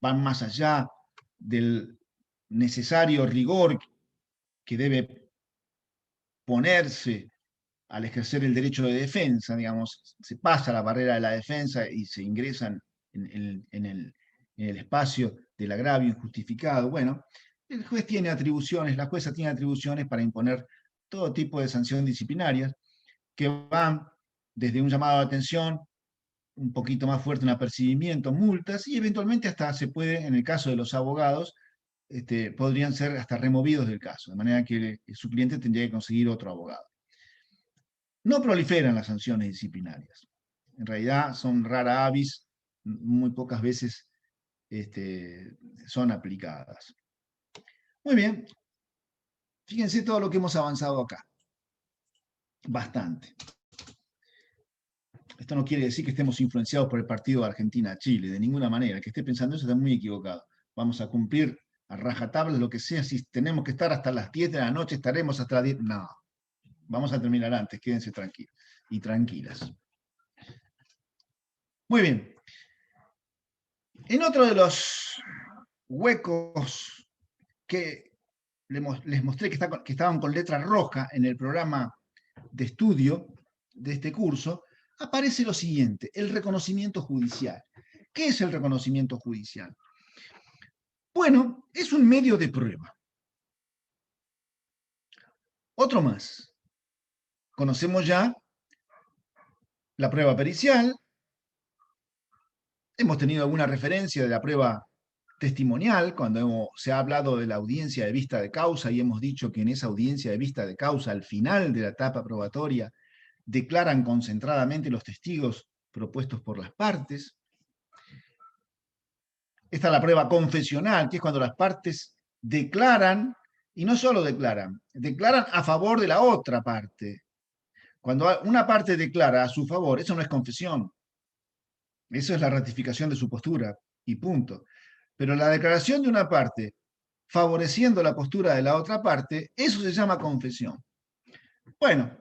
van más allá del necesario rigor que debe ponerse al ejercer el derecho de defensa, digamos, se pasa la barrera de la defensa y se ingresan en el espacio del agravio injustificado. Bueno, el juez tiene atribuciones, la jueza tiene atribuciones para imponer todo tipo de sanciones disciplinarias que van desde un llamado de atención, un poquito más fuerte, un apercibimiento, multas, y eventualmente hasta se puede, en el caso de los abogados, podrían ser hasta removidos del caso, de manera que su cliente tendría que conseguir otro abogado. No proliferan las sanciones disciplinarias. En realidad son rara avis, muy pocas veces son aplicadas. Muy bien, fíjense todo lo que hemos avanzado acá. Bastante. Esto no quiere decir que estemos influenciados por el partido de Argentina-Chile, de ninguna manera. El que esté pensando eso está muy equivocado. Vamos a cumplir a rajatabla lo que sea. Si tenemos que estar hasta las 10 de la noche, estaremos hasta las 10. No, vamos a terminar antes, quédense tranquilos y tranquilas. Muy bien. En otro de los huecos que les mostré que estaban con letra roja en el programa de estudio de este curso, aparece lo siguiente, el reconocimiento judicial. ¿Qué es el reconocimiento judicial? Bueno, es un medio de prueba. Otro más. Conocemos ya la prueba pericial. Hemos tenido alguna referencia de la prueba testimonial cuando se ha hablado de la audiencia de vista de causa y hemos dicho que en esa audiencia de vista de causa, al final de la etapa probatoria, declaran concentradamente los testigos propuestos por las partes. Esta es la prueba confesional, que es cuando las partes declaran, y no solo declaran a favor de la otra parte. Cuando una parte declara a su favor, eso no es confesión. Eso es la ratificación de su postura, y punto. Pero la declaración de una parte favoreciendo la postura de la otra parte, eso se llama confesión. Bueno,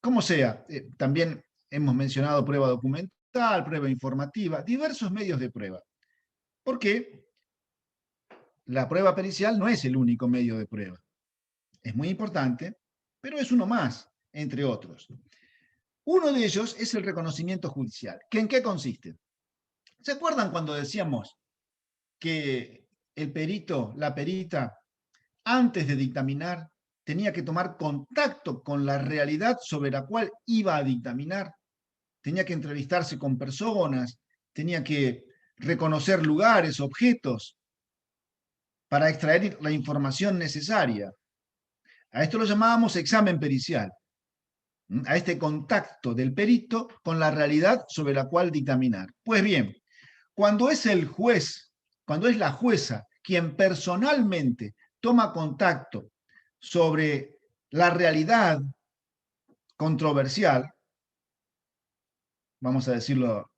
como sea, también hemos mencionado prueba documental, prueba informativa, diversos medios de prueba. ¿Por qué? La prueba pericial no es el único medio de prueba. Es muy importante, pero es uno más, entre otros. Uno de ellos es el reconocimiento judicial. ¿En qué consiste? ¿Se acuerdan cuando decíamos que el perito, la perita, antes de dictaminar, tenía que tomar contacto con la realidad sobre la cual iba a dictaminar? Tenía que entrevistarse con personas, tenía que reconocer lugares, objetos, para extraer la información necesaria. A esto lo llamábamos examen pericial, a este contacto del perito con la realidad sobre la cual dictaminar. Pues bien, cuando es el juez, cuando es la jueza quien personalmente toma contacto sobre la realidad controversial, vamos a decirlo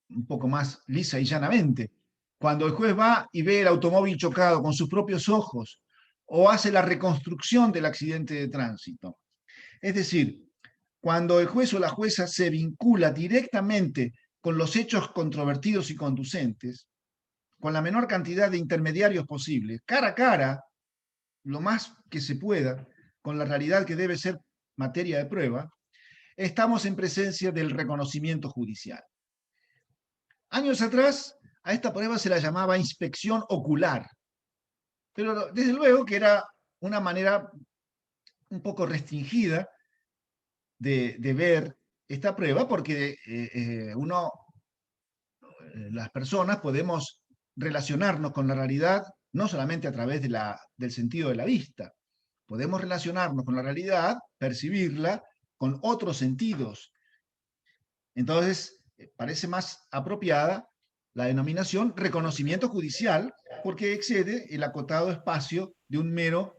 un poco más lisa y llanamente, cuando el juez va y ve el automóvil chocado con sus propios ojos o hace la reconstrucción del accidente de tránsito. Es decir, cuando el juez o la jueza se vincula directamente con los hechos controvertidos y conducentes, con la menor cantidad de intermediarios posible, cara a cara, lo más que se pueda, con la realidad que debe ser materia de prueba, estamos en presencia del reconocimiento judicial. Años atrás, a esta prueba se la llamaba inspección ocular, pero desde luego que era una manera un poco restringida de ver esta prueba, porque las personas podemos relacionarnos con la realidad no solamente a través del sentido de la vista, podemos relacionarnos con la realidad, percibirla con otros sentidos. Entonces, parece más apropiada la denominación reconocimiento judicial, porque excede el acotado espacio de una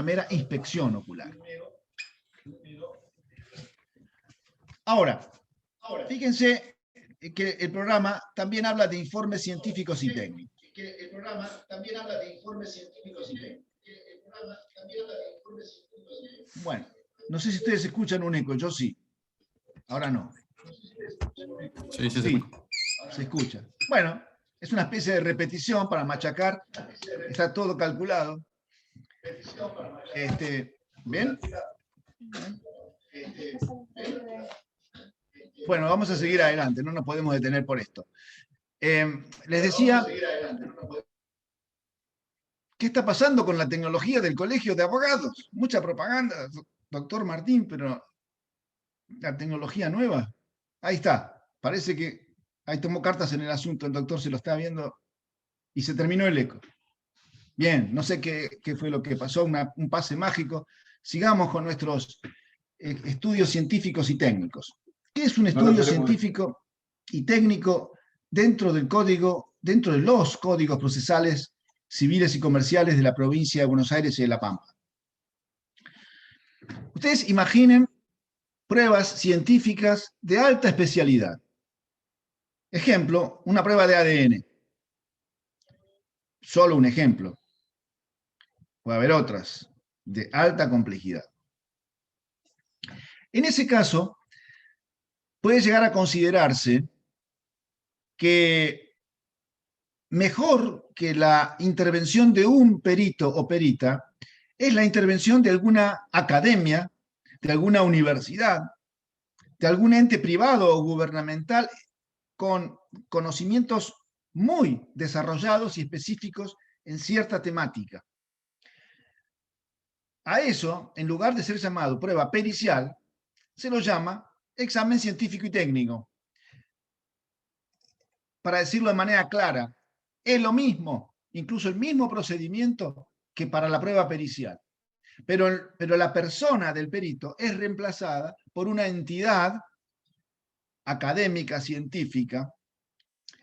mera inspección ocular. Ahora, fíjense que el programa también habla de informes científicos y técnicos. Bueno, no sé si ustedes escuchan un eco, yo sí. Ahora no. Sí, Sí, se escucha. Bueno, Es una especie de repetición para machacar, está todo calculado. ¿Bien? Bueno, vamos a seguir adelante, no nos podemos detener por esto. Les decía, ¿qué está pasando con la tecnología del colegio de abogados? Mucha propaganda, doctor Martín, pero la tecnología nueva, ahí está. Parece que ahí tomó cartas en el asunto, el doctor se lo está viendo y se terminó el eco. Bien, no sé qué fue lo que pasó, un pase mágico. Sigamos con nuestros estudios científicos y técnicos. ¿Qué es un estudio científico y técnico dentro del código, dentro de los códigos procesales civiles y comerciales de la provincia de Buenos Aires y de La Pampa? Ustedes imaginen pruebas científicas de alta especialidad. Ejemplo, una prueba de ADN. Solo un ejemplo. Puede haber otras de alta complejidad. En ese caso, puede llegar a considerarse que mejor que la intervención de un perito o perita es la intervención de alguna academia, de alguna universidad, de algún ente privado o gubernamental con conocimientos muy desarrollados y específicos en cierta temática. A eso, en lugar de ser llamado prueba pericial, se lo llama examen científico y técnico. Para decirlo de manera clara, es lo mismo, incluso el mismo procedimiento que para la prueba pericial. Pero la persona del perito es reemplazada por una entidad académica, científica,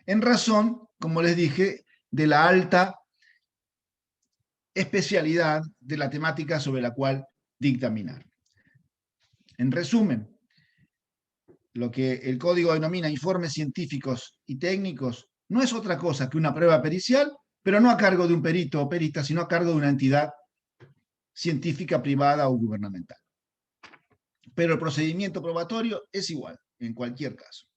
en razón, como les dije, de la alta especialidad de la temática sobre la cual dictaminar. En resumen, lo que el código denomina informes científicos y técnicos no es otra cosa que una prueba pericial, pero no a cargo de un perito o perita, sino a cargo de una entidad científica privada o gubernamental. Pero el procedimiento probatorio es igual en cualquier caso.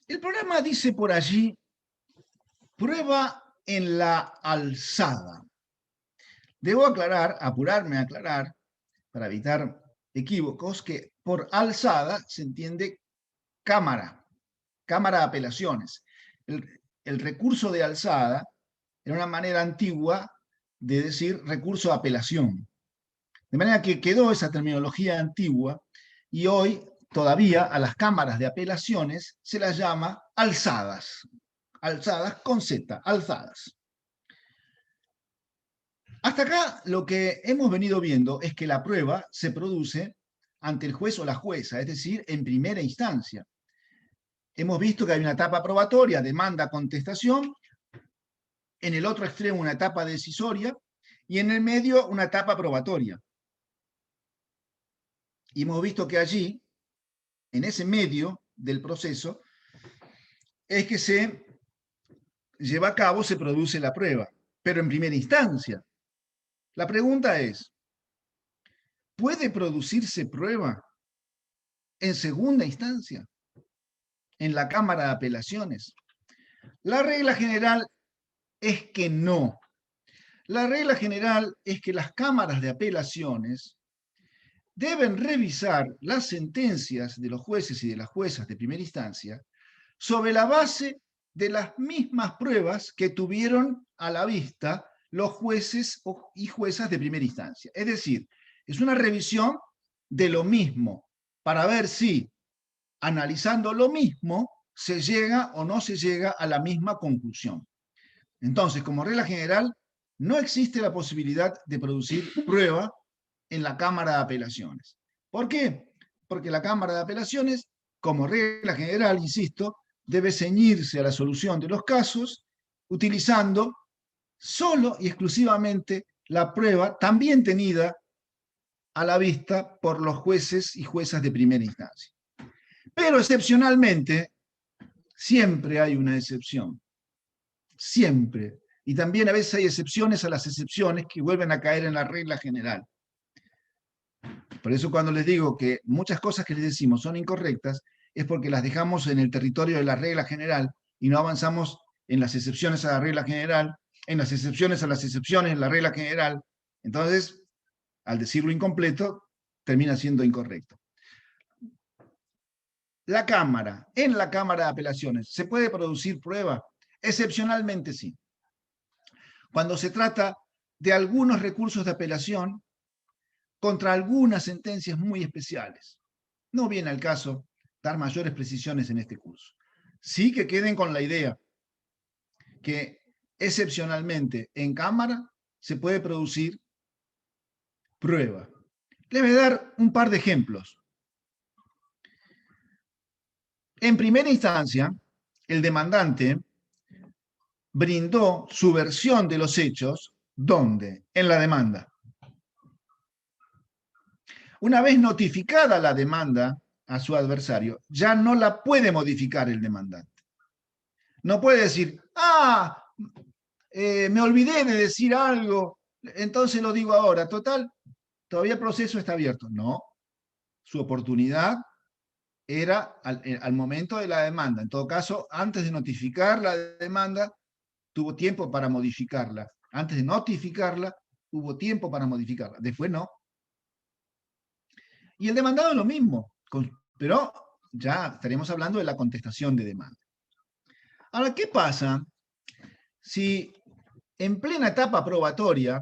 El programa dice por allí, prueba en la alzada. Debo aclarar, apurarme a aclarar, para evitar equívocos, que por alzada se entiende cámara de apelaciones. El recurso de alzada era una manera antigua de decir recurso de apelación. De manera que quedó esa terminología antigua y hoy todavía a las cámaras de apelaciones se las llama alzadas. Alzadas con Z, alzadas. Hasta acá lo que hemos venido viendo es que la prueba se produce ante el juez o la jueza, es decir, en primera instancia. Hemos visto que hay una etapa probatoria, demanda, contestación, en el otro extremo una etapa decisoria y en el medio una etapa probatoria. Y hemos visto que allí, en ese medio del proceso, es que se lleva a cabo, se produce la prueba, pero en primera instancia. La pregunta es, ¿puede producirse prueba en segunda instancia? En la Cámara de Apelaciones. La regla general es que no. La regla general es que las cámaras de apelaciones deben revisar las sentencias de los jueces y de las juezas de primera instancia sobre la base de las mismas pruebas que tuvieron a la vista los jueces y juezas de primera instancia. Es decir, es una revisión de lo mismo para ver si, analizando lo mismo, se llega o no se llega a la misma conclusión. Entonces, como regla general, no existe la posibilidad de producir prueba en la Cámara de Apelaciones. ¿Por qué? Porque la Cámara de Apelaciones, como regla general, insisto, debe ceñirse a la solución de los casos utilizando solo y exclusivamente la prueba también tenida a la vista por los jueces y juezas de primera instancia. Pero excepcionalmente, siempre hay una excepción. Siempre. Y también a veces hay excepciones a las excepciones que vuelven a caer en la regla general. Por eso cuando les digo que muchas cosas que les decimos son incorrectas, es porque las dejamos en el territorio de la regla general y no avanzamos en las excepciones a la regla general, en las excepciones a las excepciones en la regla general. Entonces, al decirlo incompleto, termina siendo incorrecto. En la Cámara de Apelaciones, ¿se puede producir prueba? Excepcionalmente sí. Cuando se trata de algunos recursos de apelación contra algunas sentencias muy especiales. No viene al caso dar mayores precisiones en este curso. Sí que queden con la idea que excepcionalmente en Cámara se puede producir prueba. Les voy a dar un par de ejemplos. En primera instancia, el demandante brindó su versión de los hechos, ¿dónde? En la demanda. Una vez notificada la demanda a su adversario, ya no la puede modificar el demandante. No puede decir, me olvidé de decir algo, entonces lo digo ahora. Total, todavía el proceso está abierto. No, su oportunidad era al momento de la demanda. En todo caso, antes de notificar la demanda, tuvo tiempo para modificarla. Antes de notificarla, hubo tiempo para modificarla. Después no. Y el demandado es lo mismo, pero ya estaremos hablando de la contestación de demanda. Ahora, ¿qué pasa si en plena etapa probatoria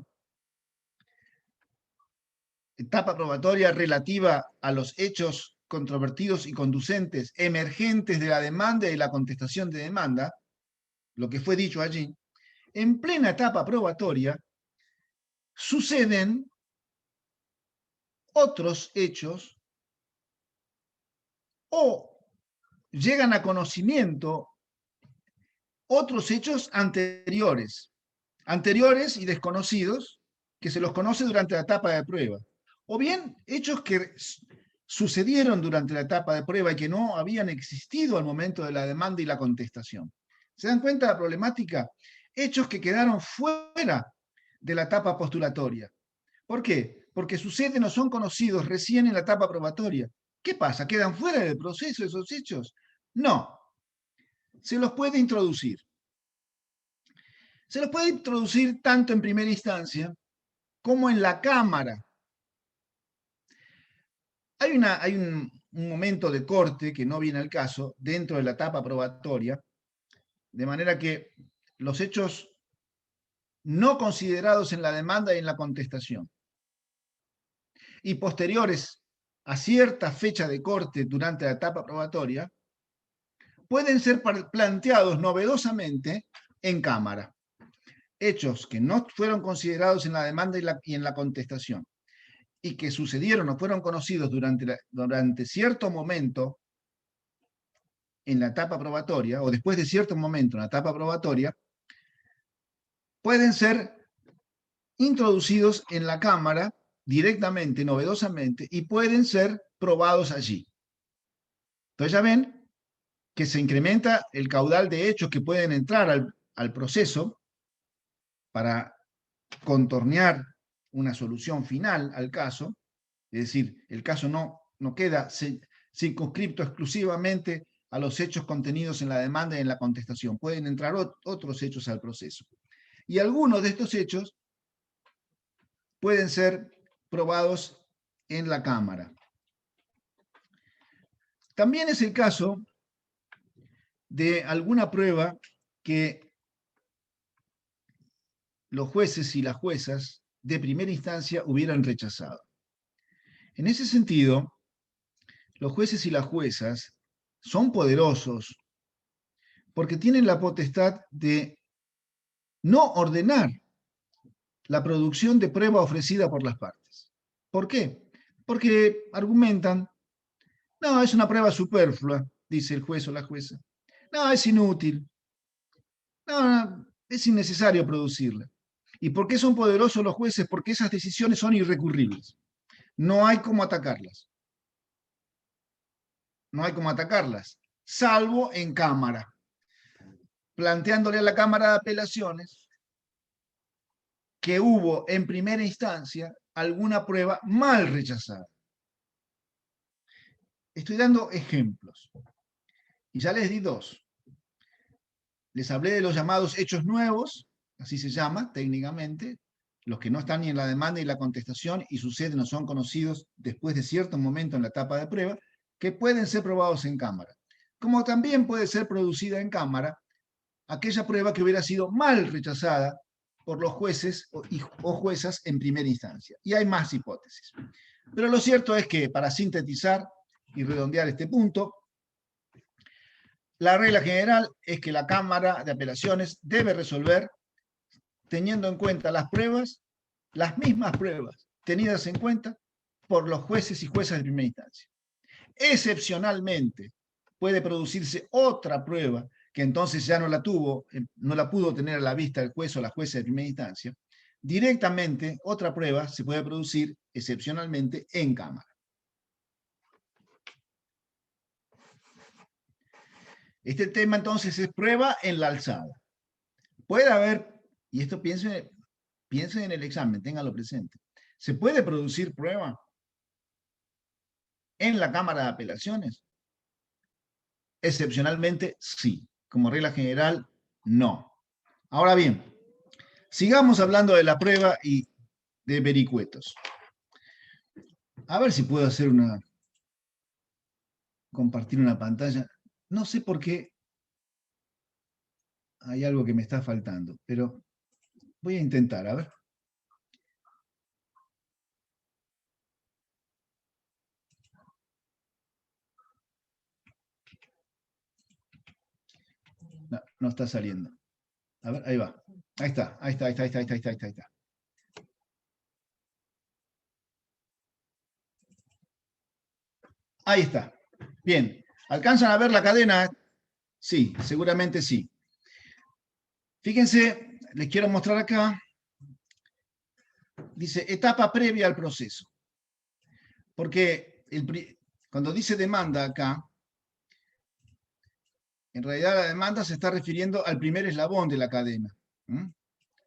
relativa a los hechos controvertidos y conducentes emergentes de la demanda y la contestación de demanda, lo que fue dicho allí, en plena etapa probatoria suceden otros hechos o llegan a conocimiento otros hechos anteriores y desconocidos que se los conoce durante la etapa de prueba, o bien hechos que sucedieron durante la etapa de prueba y que no habían existido al momento de la demanda y la contestación. ¿Se dan cuenta de la problemática? Hechos que quedaron fuera de la etapa postulatoria. ¿Por qué? Porque suceden o son conocidos recién en la etapa probatoria. ¿Qué pasa? ¿Quedan fuera del proceso esos hechos? No. Se los puede introducir. Se los puede introducir tanto en primera instancia como en la Cámara. Hay un momento de corte que no viene al caso dentro de la etapa probatoria, de manera que los hechos no considerados en la demanda y en la contestación y posteriores a cierta fecha de corte durante la etapa probatoria pueden ser planteados novedosamente en Cámara. Hechos que no fueron considerados en la demanda y en la contestación y que sucedieron o fueron conocidos durante cierto momento en la etapa probatoria o después de cierto momento en la etapa probatoria, pueden ser introducidos en la Cámara directamente, novedosamente, y pueden ser probados allí. Entonces ya ven que se incrementa el caudal de hechos que pueden entrar al proceso para contornear una solución final al caso, es decir, el caso no queda circunscripto exclusivamente a los hechos contenidos en la demanda y en la contestación, pueden entrar otros hechos al proceso. Y algunos de estos hechos pueden ser probados en la Cámara. También es el caso de alguna prueba que los jueces y las juezas de primera instancia hubieran rechazado. En ese sentido, los jueces y las juezas son poderosos porque tienen la potestad de no ordenar la producción de prueba ofrecida por las partes. ¿Por qué? Porque argumentan, no, es una prueba superflua, dice el juez o la jueza. No, es inútil. No, es innecesario producirla. ¿Y por qué son poderosos los jueces? Porque esas decisiones son irrecurribles. No hay cómo atacarlas. No hay cómo atacarlas, salvo en Cámara, planteándole a la Cámara de Apelaciones que hubo en primera instancia alguna prueba mal rechazada. estoy dando ejemplos. Y ya les di dos. Les hablé de los llamados hechos nuevos, así se llama técnicamente, los que no están ni en la demanda ni en la contestación y suceden o son conocidos después de cierto momento en la etapa de prueba, que pueden ser probados en cámara. Como también puede ser producida en cámara aquella prueba que hubiera sido mal rechazada por los jueces o juezas en primera instancia. Y hay más hipótesis. Pero lo cierto es que, para sintetizar y redondear este punto, la regla general es que la Cámara de Apelaciones debe resolver teniendo en cuenta las pruebas, las mismas pruebas tenidas en cuenta por los jueces y juezas de primera instancia. Excepcionalmente, puede producirse otra prueba que entonces ya no la pudo tener a la vista el juez o la jueza de primera instancia. Directamente, otra prueba se puede producir excepcionalmente en cámara. Este tema entonces es prueba en la alzada. Puede haber, y esto piensen en el examen, ténganlo presente, ¿se puede producir prueba en la Cámara de Apelaciones? Excepcionalmente, sí. Como regla general, no. Ahora bien, sigamos hablando de la prueba y de vericuetos. A ver si puedo hacer compartir una pantalla. No sé por qué hay algo que me está faltando, pero voy a intentar, a ver. No, no está saliendo. A ver, ahí va. Ahí está, ahí está, ahí está, ahí está, ahí está, ahí está. Ahí está. Bien. ¿Alcanzan a ver la cadena? Sí, seguramente sí. Fíjense, les quiero mostrar acá. Dice etapa previa al proceso. Porque cuando dice demanda acá, en realidad la demanda se está refiriendo al primer eslabón de la cadena. ¿Mm?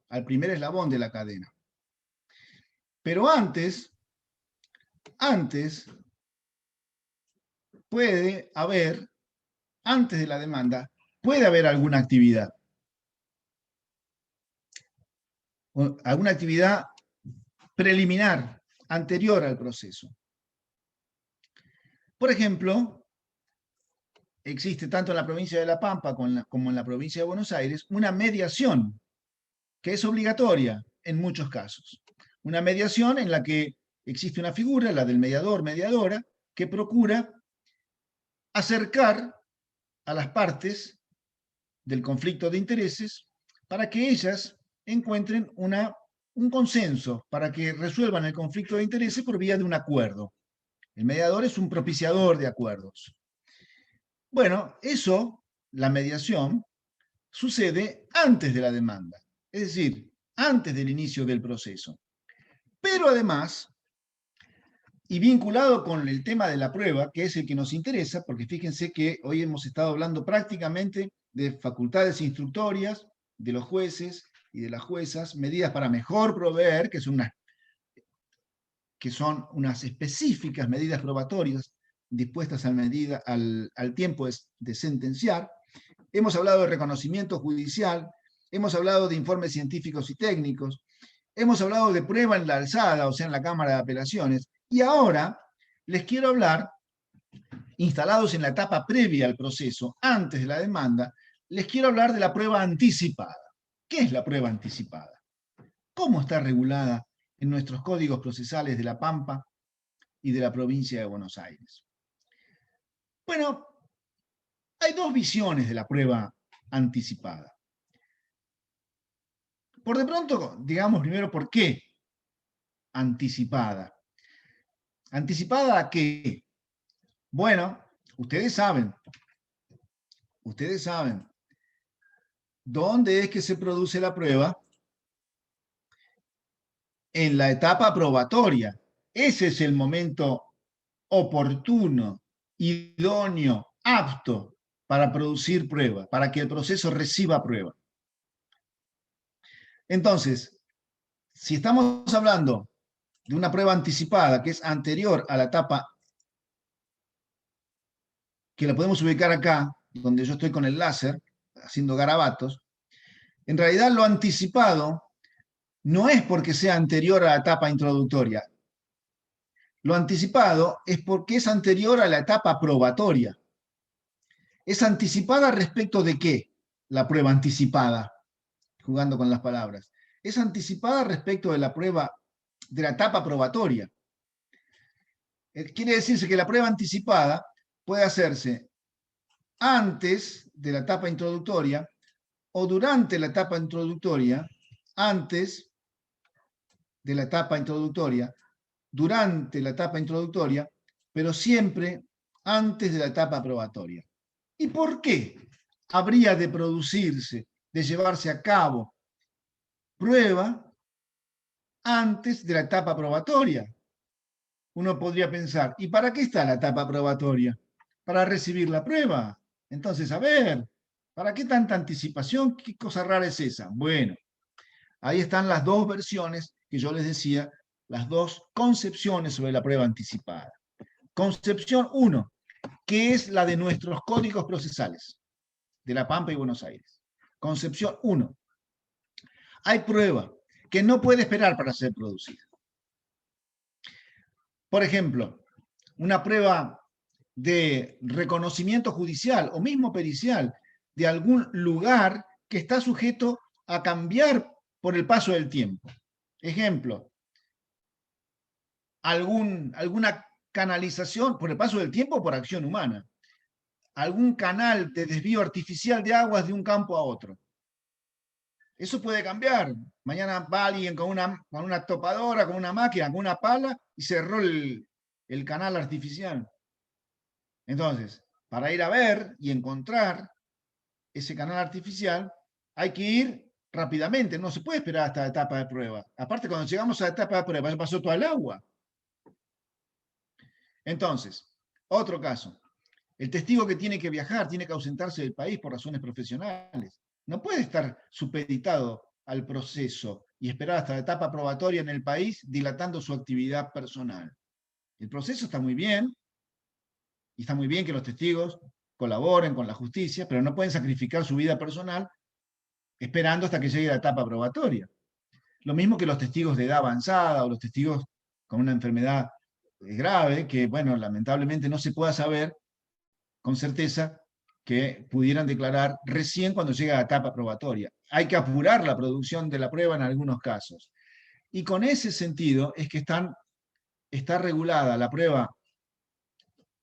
Al primer eslabón de la cadena. Pero antes puede haber, antes de la demanda, puede haber alguna actividad. Alguna actividad preliminar, anterior al proceso. Por ejemplo, existe tanto en la provincia de La Pampa como en la provincia de Buenos Aires una mediación que es obligatoria en muchos casos. Una mediación en la que existe una figura, la del mediador, mediadora, que procura acercar a las partes del conflicto de intereses para que ellas encuentren un consenso, para que resuelvan el conflicto de intereses por vía de un acuerdo. El mediador es un propiciador de acuerdos. Bueno, eso, la mediación, sucede antes de la demanda, es decir, antes del inicio del proceso. Pero además, y vinculado con el tema de la prueba, que es el que nos interesa, porque fíjense que hoy hemos estado hablando prácticamente de facultades instructorias, de los jueces y de las juezas, medidas para mejor proveer, que son unas específicas medidas probatorias dispuestas al tiempo de sentenciar. Hemos hablado de reconocimiento judicial, hemos hablado de informes científicos y técnicos, hemos hablado de prueba en la alzada, o sea, en la Cámara de Apelaciones, y ahora les quiero hablar, instalados en la etapa previa al proceso, antes de la demanda, les quiero hablar de la prueba anticipada. ¿Qué es la prueba anticipada? ¿Cómo está regulada en nuestros códigos procesales de La Pampa y de la provincia de Buenos Aires? Bueno, hay dos visiones de la prueba anticipada. Por de pronto, digamos primero por qué anticipada. ¿Anticipada a qué? Bueno, ustedes saben dónde es que se produce la prueba. En la etapa probatoria. Ese es el momento oportuno, idóneo, apto para producir prueba, para que el proceso reciba prueba. Entonces, si estamos hablando de una prueba anticipada que es anterior a la etapa que la podemos ubicar acá, donde yo estoy con el láser, haciendo garabatos, en realidad lo anticipado no es porque sea anterior a la etapa introductoria. Lo anticipado es porque es anterior a la etapa probatoria. ¿Es anticipada respecto de qué? La prueba anticipada, jugando con las palabras. Es anticipada respecto de la prueba, de la etapa probatoria. Quiere decirse que la prueba anticipada puede hacerse antes de la etapa introductoria o durante la etapa introductoria, antes de la etapa introductoria, durante la etapa introductoria, pero siempre antes de la etapa probatoria. ¿Y por qué habría de producirse, de llevarse a cabo prueba antes de la etapa probatoria? Uno podría pensar, ¿y para qué está la etapa probatoria? Para recibir la prueba. Entonces, a ver, ¿para qué tanta anticipación? ¿Qué cosa rara es esa? Bueno, ahí están las dos versiones que yo les decía, las dos concepciones sobre la prueba anticipada. Concepción 1, que es la de nuestros códigos procesales, de La Pampa y Buenos Aires. Concepción 1. Hay prueba que no puede esperar para ser producida. Por ejemplo, una prueba de reconocimiento judicial o mismo pericial de algún lugar que está sujeto a cambiar por el paso del tiempo. Ejemplo, alguna canalización por el paso del tiempo o por acción humana. Algún canal de desvío artificial de aguas de un campo a otro. Eso puede cambiar. Mañana va alguien con una topadora, con una máquina, con una pala y cerró el canal artificial. Entonces, para ir a ver y encontrar ese canal artificial, hay que ir rápidamente, no se puede esperar hasta la etapa de prueba. Aparte, cuando llegamos a la etapa de prueba, ya pasó todo el agua. Entonces, otro caso, el testigo que tiene que viajar, tiene que ausentarse del país por razones profesionales. No puede estar supeditado al proceso y esperar hasta la etapa probatoria en el país, dilatando su actividad personal. El proceso está muy bien, y está muy bien que los testigos colaboren con la justicia, pero no pueden sacrificar su vida personal esperando hasta que llegue la etapa probatoria. Lo mismo que los testigos de edad avanzada o los testigos con una enfermedad grave, que, bueno, lamentablemente no se pueda saber con certeza que pudieran declarar recién cuando llega la etapa probatoria. Hay que apurar la producción de la prueba en algunos casos. Y con ese sentido es que está regulada la prueba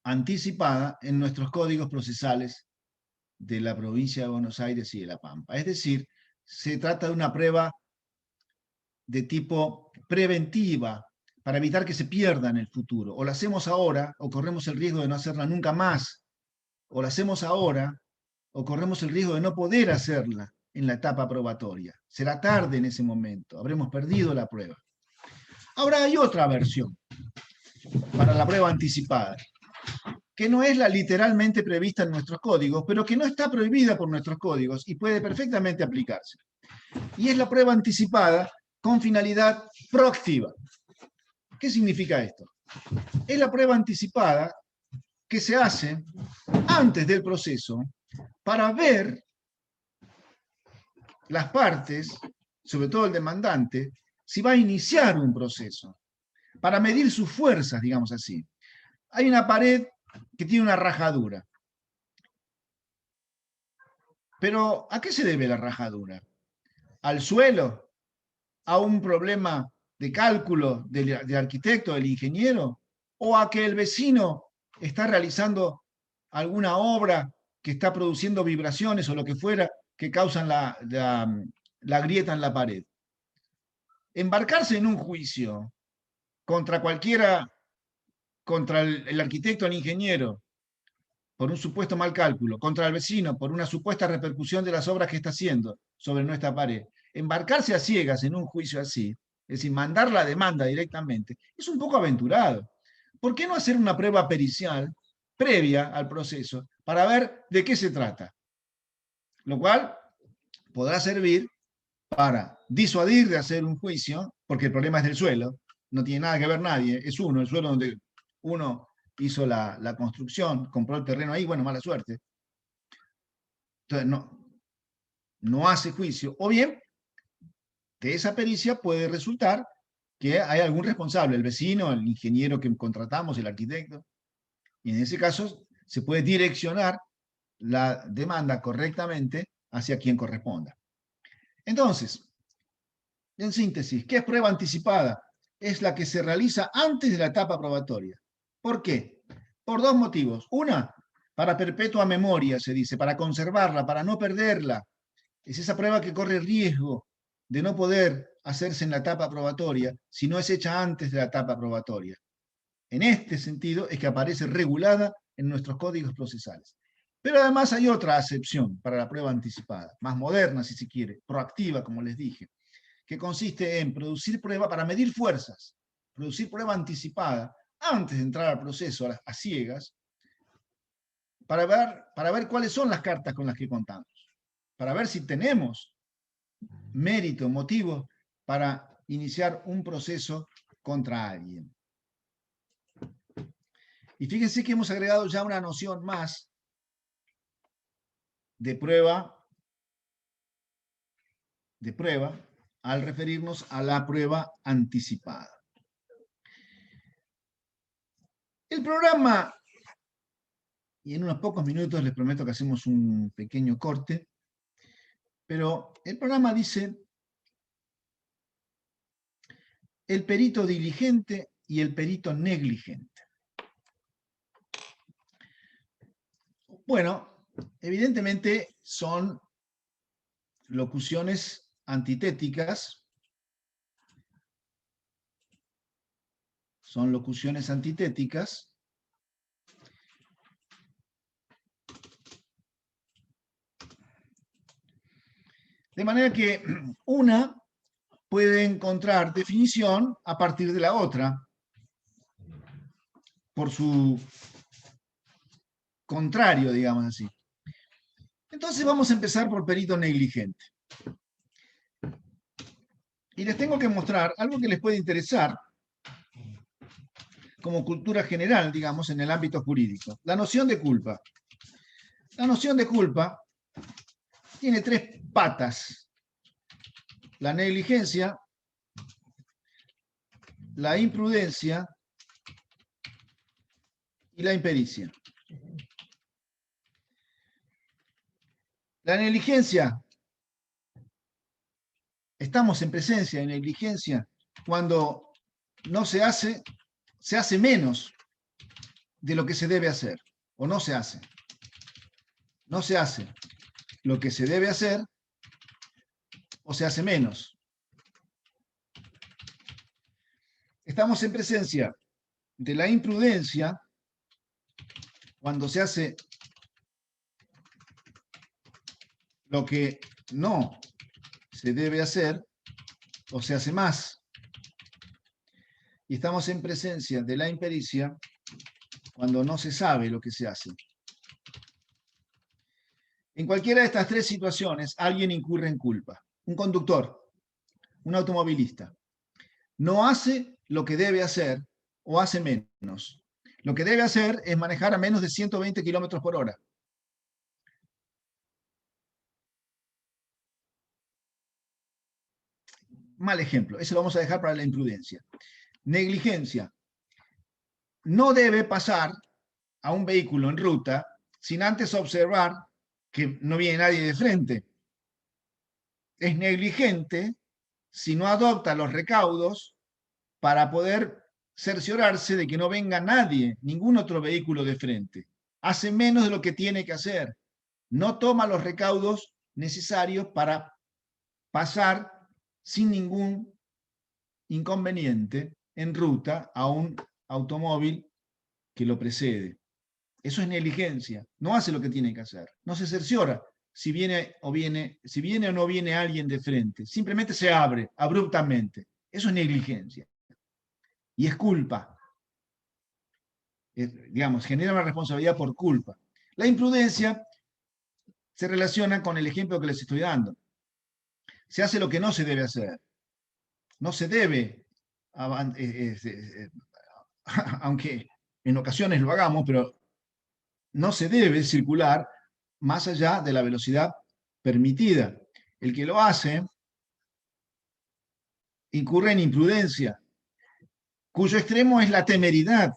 anticipada en nuestros códigos procesales de la provincia de Buenos Aires y de La Pampa. Es decir, se trata de una prueba de tipo preventiva para evitar que se pierda en el futuro. O la hacemos ahora o corremos el riesgo de no hacerla nunca más. O la hacemos ahora o corremos el riesgo de no poder hacerla en la etapa probatoria. Será tarde en ese momento, habremos perdido la prueba. Ahora hay otra versión para la prueba anticipada, que no es la literalmente prevista en nuestros códigos, pero que no está prohibida por nuestros códigos y puede perfectamente aplicarse. Y es la prueba anticipada con finalidad proactiva. ¿Qué significa esto? Es la prueba anticipada que se hace antes del proceso para ver las partes, sobre todo el demandante, si va a iniciar un proceso, para medir sus fuerzas, digamos así. Hay una pared que tiene una rajadura. Pero, ¿a qué se debe la rajadura? ¿Al suelo? ¿A un problema de cálculo del arquitecto, del ingeniero? ¿O a que el vecino está realizando alguna obra que está produciendo vibraciones o lo que fuera que causan la grieta en la pared? Embarcarse en un juicio contra cualquiera, contra el arquitecto, el ingeniero, por un supuesto mal cálculo, contra el vecino por una supuesta repercusión de las obras que está haciendo sobre nuestra pared. Embarcarse a ciegas en un juicio así, es decir, mandar la demanda directamente, es un poco aventurado. ¿Por qué no hacer una prueba pericial previa al proceso para ver de qué se trata? Lo cual podrá servir para disuadir de hacer un juicio, porque el problema es del suelo, no tiene nada que ver nadie, es uno, el suelo donde uno hizo la construcción, compró el terreno ahí, bueno, mala suerte. Entonces, no hace juicio. O bien, de esa pericia puede resultar que hay algún responsable, el vecino, el ingeniero que contratamos, el arquitecto, y en ese caso se puede direccionar la demanda correctamente hacia quien corresponda. Entonces, en síntesis, ¿qué es prueba anticipada? Es la que se realiza antes de la etapa probatoria. ¿Por qué? Por dos motivos. Una, para perpetua memoria, se dice, para conservarla, para no perderla. Es esa prueba que corre riesgo de no poder hacerse en la etapa probatoria si no es hecha antes de la etapa probatoria. En este sentido es que aparece regulada en nuestros códigos procesales. Pero además hay otra acepción para la prueba anticipada, más moderna si se quiere, proactiva, como les dije, que consiste en producir prueba para medir fuerzas, producir prueba anticipada antes de entrar al proceso a ciegas, para ver cuáles son las cartas con las que contamos, para ver si tenemos mérito, motivo para iniciar un proceso contra alguien. Y fíjense que hemos agregado ya una noción más de prueba al referirnos a la prueba anticipada. El programa, y en unos pocos minutos les prometo que hacemos un pequeño corte, pero el programa dice el perito diligente y el perito negligente. Bueno, evidentemente son locuciones antitéticas, de manera que una puede encontrar definición a partir de la otra, por su contrario, digamos así. Entonces vamos a empezar por perito negligente. Y les tengo que mostrar algo que les puede interesar como cultura general, digamos, en el ámbito jurídico. La noción de culpa. La noción de culpa tiene tres patas: la negligencia, la imprudencia y la impericia. La negligencia, estamos en presencia de negligencia cuando no se hace menos de lo que se debe hacer, o no se hace. No se hace lo que se debe hacer, o se hace menos. Estamos en presencia de la imprudencia cuando se hace lo que no se debe hacer, o se hace más. Y estamos en presencia de la impericia cuando no se sabe lo que se hace. En cualquiera de estas tres situaciones, alguien incurre en culpa. Un conductor, un automovilista, no hace lo que debe hacer o hace menos. Lo que debe hacer es manejar a menos de 120 kilómetros por hora. Mal ejemplo, ese lo vamos a dejar para la imprudencia. Negligencia. No debe pasar a un vehículo en ruta sin antes observar que no viene nadie de frente. Es negligente si no adopta los recaudos para poder cerciorarse de que no venga nadie, ningún otro vehículo de frente. Hace menos de lo que tiene que hacer. No toma los recaudos necesarios para pasar sin ningún inconveniente en ruta a un automóvil que lo precede. Eso es negligencia. No hace lo que tiene que hacer. No se cerciora si viene o no viene alguien de frente. Simplemente se abre abruptamente. Eso es negligencia. Y es culpa. Digamos, genera una responsabilidad por culpa. La imprudencia se relaciona con el ejemplo que les estoy dando. Se hace lo que no se debe hacer. No se debe, aunque en ocasiones lo hagamos, pero no se debe circular más allá de la velocidad permitida. El que lo hace incurre en imprudencia, cuyo extremo es la temeridad,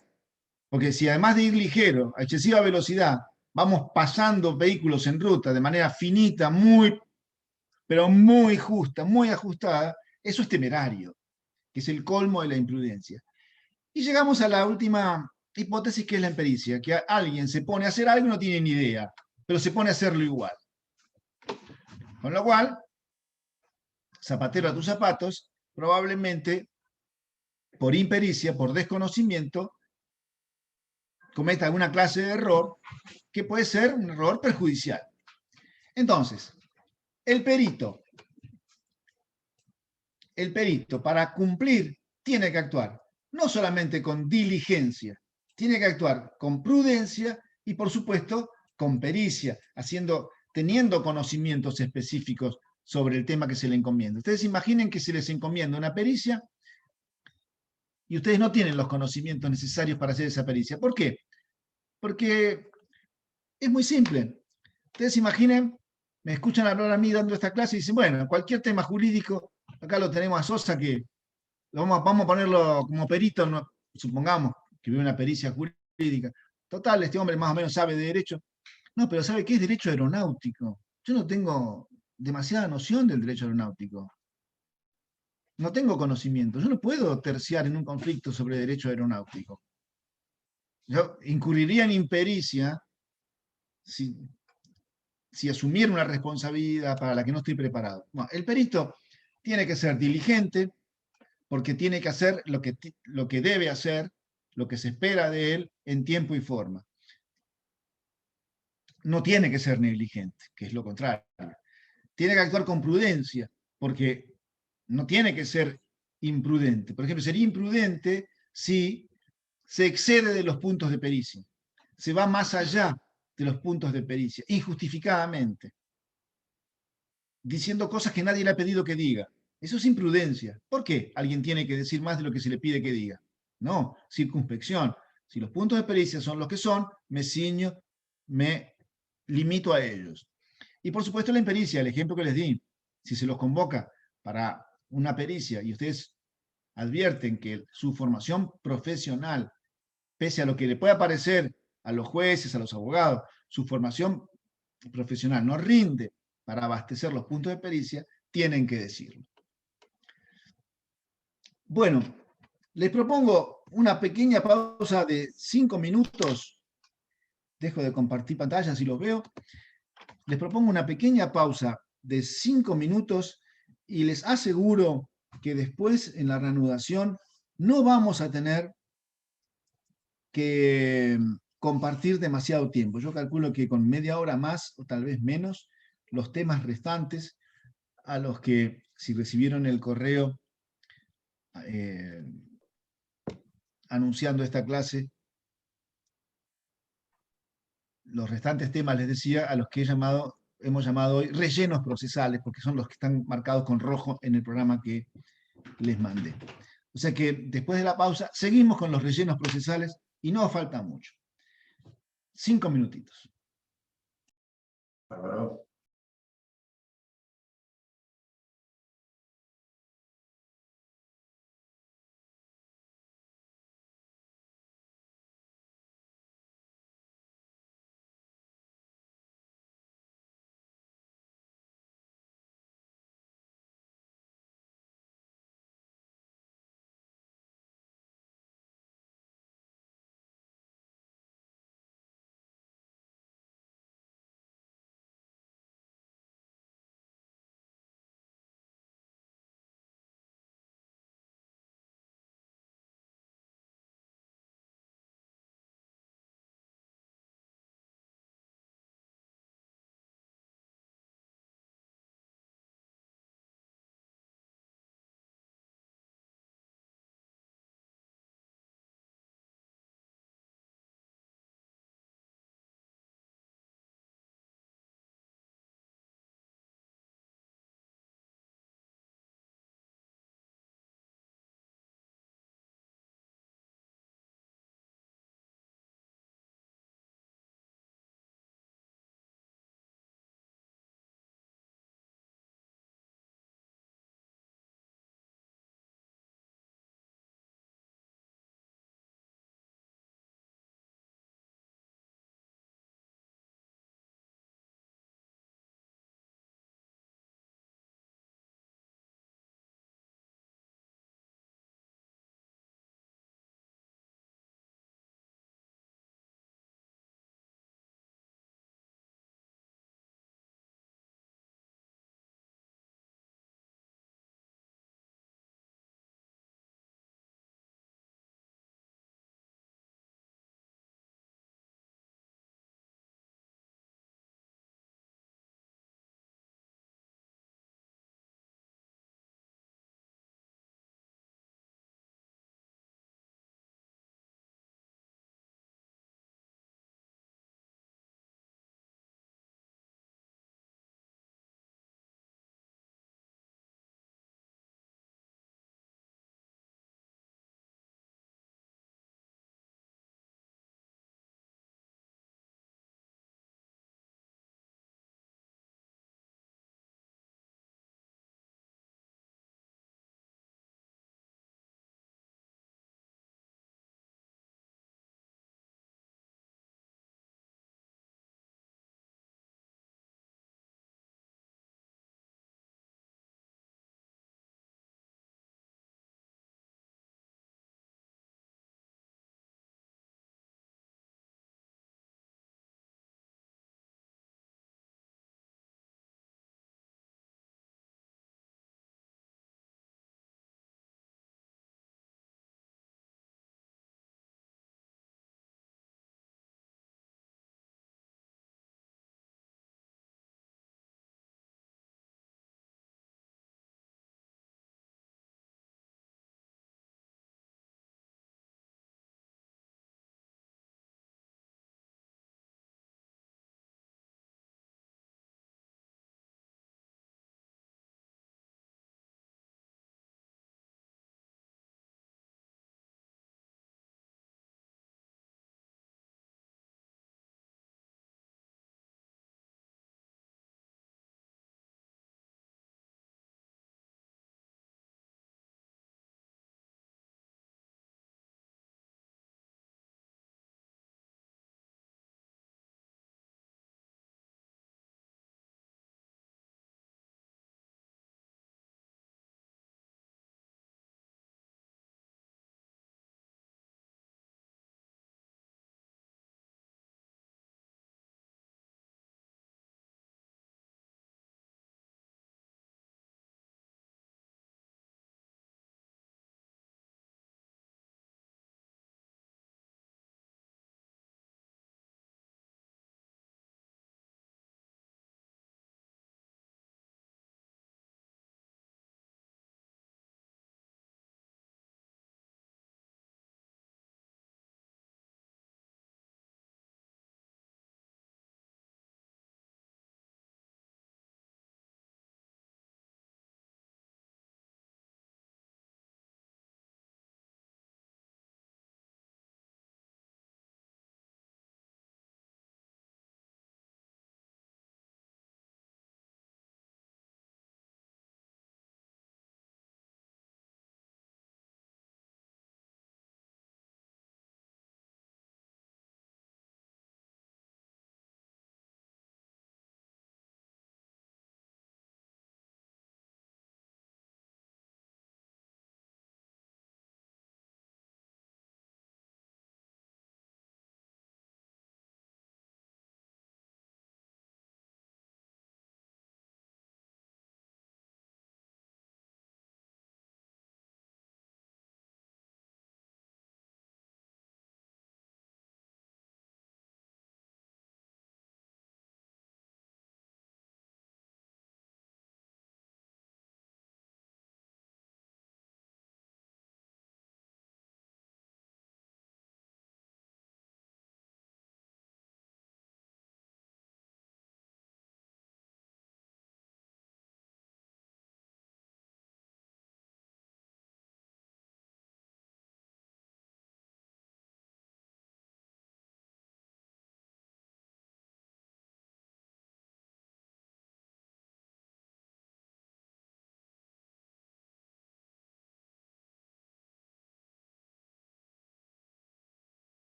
porque si además de ir ligero, a excesiva velocidad, vamos pasando vehículos en ruta de manera finita, muy, pero muy justa, muy ajustada, eso es temerario, que es el colmo de la imprudencia. Y llegamos a la última hipótesis, que es la empericia, que alguien se pone a hacer algo y no tiene ni idea, pero se pone a hacerlo igual. Con lo cual, zapatero a tus zapatos, probablemente por impericia, por desconocimiento, cometa alguna clase de error que puede ser un error perjudicial. Entonces, el perito, el perito para cumplir tiene que actuar no solamente con diligencia, tiene que actuar con prudencia y, por supuesto, con pericia, teniendo conocimientos específicos sobre el tema que se le encomienda. Ustedes imaginen que se les encomienda una pericia y ustedes no tienen los conocimientos necesarios para hacer esa pericia. ¿Por qué? Porque es muy simple. Ustedes imaginen, me escuchan hablar a mí dando esta clase y dicen, bueno, cualquier tema jurídico, acá lo tenemos a Sosa, que vamos a ponerlo como perito, no, supongamos que vive una pericia jurídica. Total, este hombre más o menos sabe de derecho. No, pero ¿sabe qué es derecho aeronáutico? Yo no tengo demasiada noción del derecho aeronáutico. No tengo conocimiento. Yo no puedo terciar en un conflicto sobre derecho aeronáutico. Yo incurriría en impericia si, si asumiera una responsabilidad para la que no estoy preparado. Bueno, el perito tiene que ser diligente porque tiene que hacer lo que debe hacer, lo que se espera de él en tiempo y forma. No tiene que ser negligente, que es lo contrario. Tiene que actuar con prudencia, porque no tiene que ser imprudente. Por ejemplo, sería imprudente si se excede de los puntos de pericia, se va más allá de los puntos de pericia, injustificadamente, diciendo cosas que nadie le ha pedido que diga. Eso es imprudencia. ¿Por qué alguien tiene que decir más de lo que se le pide que diga? No, circunspección. Si los puntos de pericia son los que son, me ciño, me limito a ellos. Y por supuesto la impericia, el ejemplo que les di, si se los convoca para una pericia y ustedes advierten que su formación profesional, pese a lo que le pueda parecer a los jueces, a los abogados, su formación profesional no rinde para abastecer los puntos de pericia, tienen que decirlo. Bueno, les propongo una pequeña pausa de 5 minutos. Dejo de compartir pantalla, si los veo. Les propongo una pequeña pausa de 5 minutos y les aseguro que después en la reanudación no vamos a tener que compartir demasiado tiempo. Yo calculo que con media hora más o tal vez menos, los temas restantes a los que, si recibieron el correo eh, anunciando esta clase, los restantes temas, les decía, a los que hemos llamado hoy rellenos procesales, porque son los que están marcados con rojo en el programa que les mandé. O sea que después de la pausa, seguimos con los rellenos procesales y no falta mucho. 5 minutitos. Bárbaro.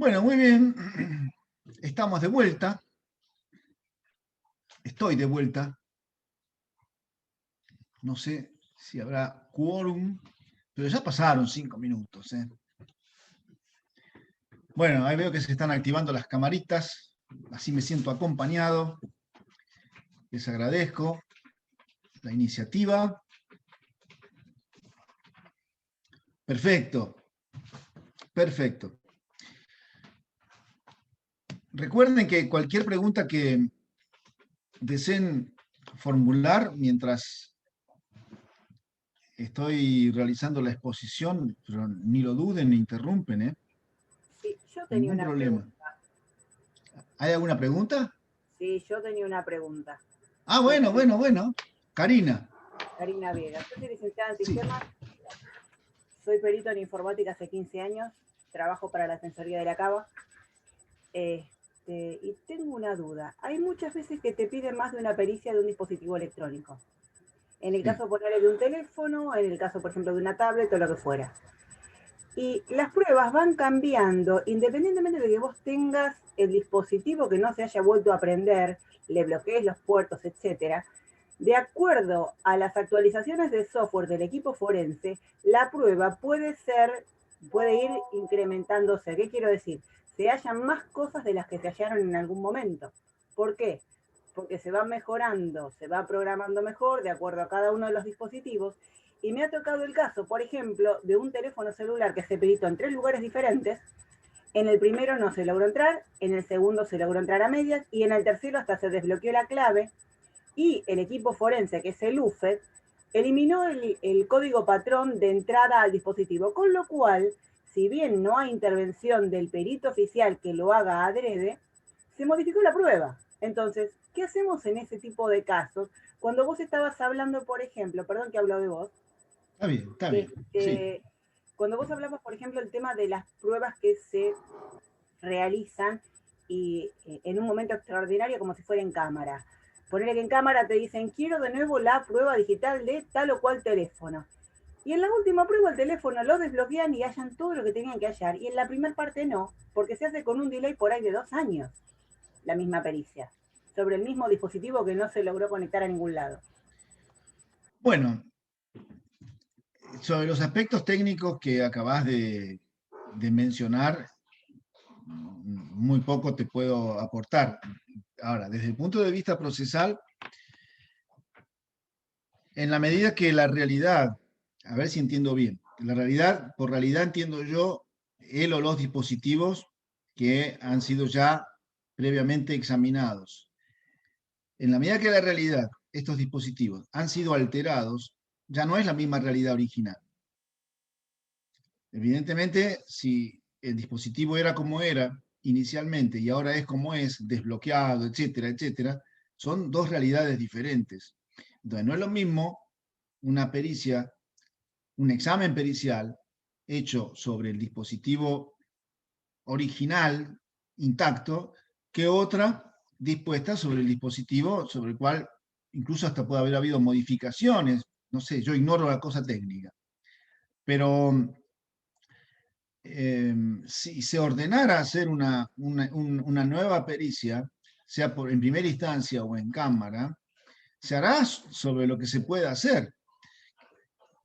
Bueno, muy bien. Estamos de vuelta. Estoy de vuelta. No sé si habrá quórum, pero ya pasaron 5 minutos. Bueno, ahí veo que se están activando las camaritas. Así me siento acompañado. Les agradezco la iniciativa. Perfecto. Perfecto. Recuerden que cualquier pregunta que deseen formular mientras estoy realizando la exposición, pero ni lo duden ni interrumpen, ¿eh? Sí, yo tenía Ningún una problema. pregunta. ¿Hay alguna pregunta? Sí, yo tenía una pregunta. Ah, Yo bueno, soy bueno, bueno. Karina. Karina Vega. Yo soy licenciada en Sí, sistemas, soy perito en informática hace 15 años, trabajo para la Defensoría de la Cava. Y tengo una duda. Hay muchas veces que te piden más de una pericia de un dispositivo electrónico. En el sí, caso, ponerle de un teléfono, en el caso, por ejemplo, de una tablet o lo que fuera. Y las pruebas van cambiando independientemente de que vos tengas el dispositivo que no se haya vuelto a prender, le bloquees los puertos, etcétera. De acuerdo a las actualizaciones de software del equipo forense, la prueba puede ir incrementándose. ¿Qué quiero decir? Se hallan más cosas de las que se hallaron en algún momento. ¿Por qué? Porque se va mejorando, se va programando mejor de acuerdo a cada uno de los dispositivos. Y me ha tocado el caso, por ejemplo, de un teléfono celular que se peritó en 3 lugares diferentes. En el primero no se logró entrar, en el segundo se logró entrar a medias y en el tercero hasta se desbloqueó la clave y el equipo forense, que es el UFED, eliminó el código patrón de entrada al dispositivo, con lo cual, si bien no hay intervención del perito oficial que lo haga adrede, se modificó la prueba. Entonces, ¿qué hacemos en ese tipo de casos? Cuando vos estabas hablando, por ejemplo, perdón que hablo de vos, está bien, sí. este, cuando vos hablabas, por ejemplo, el tema de las pruebas que se realizan y en un momento extraordinario como si fuera en cámara. Ponerle que en cámara te dicen, quiero de nuevo la prueba digital de tal o cual teléfono. Y en la última prueba el teléfono lo desbloquean y hallan todo lo que tenían que hallar. Y en la primera parte no, porque se hace con un delay por ahí de 2 años la misma pericia, sobre el mismo dispositivo que no se logró conectar a ningún lado. Bueno, sobre los aspectos técnicos que acabas de mencionar, muy poco te puedo aportar. Ahora, desde el punto de vista procesal, en la medida que la realidad, a ver si entiendo bien, la realidad, por realidad entiendo yo el o los dispositivos que han sido ya previamente examinados. En la medida que la realidad, estos dispositivos han sido alterados, ya no es la misma realidad original. Evidentemente, si el dispositivo era como era inicialmente y ahora es como es, desbloqueado, etcétera, etcétera, son dos realidades diferentes. Entonces, no es lo mismo una pericia, un examen pericial hecho sobre el dispositivo original, intacto, que otra dispuesta sobre el dispositivo sobre el cual incluso hasta puede haber habido modificaciones. No sé, yo ignoro la cosa técnica. Pero si se ordenara hacer una nueva pericia, sea en primera instancia o en cámara, se hará sobre lo que se puede hacer.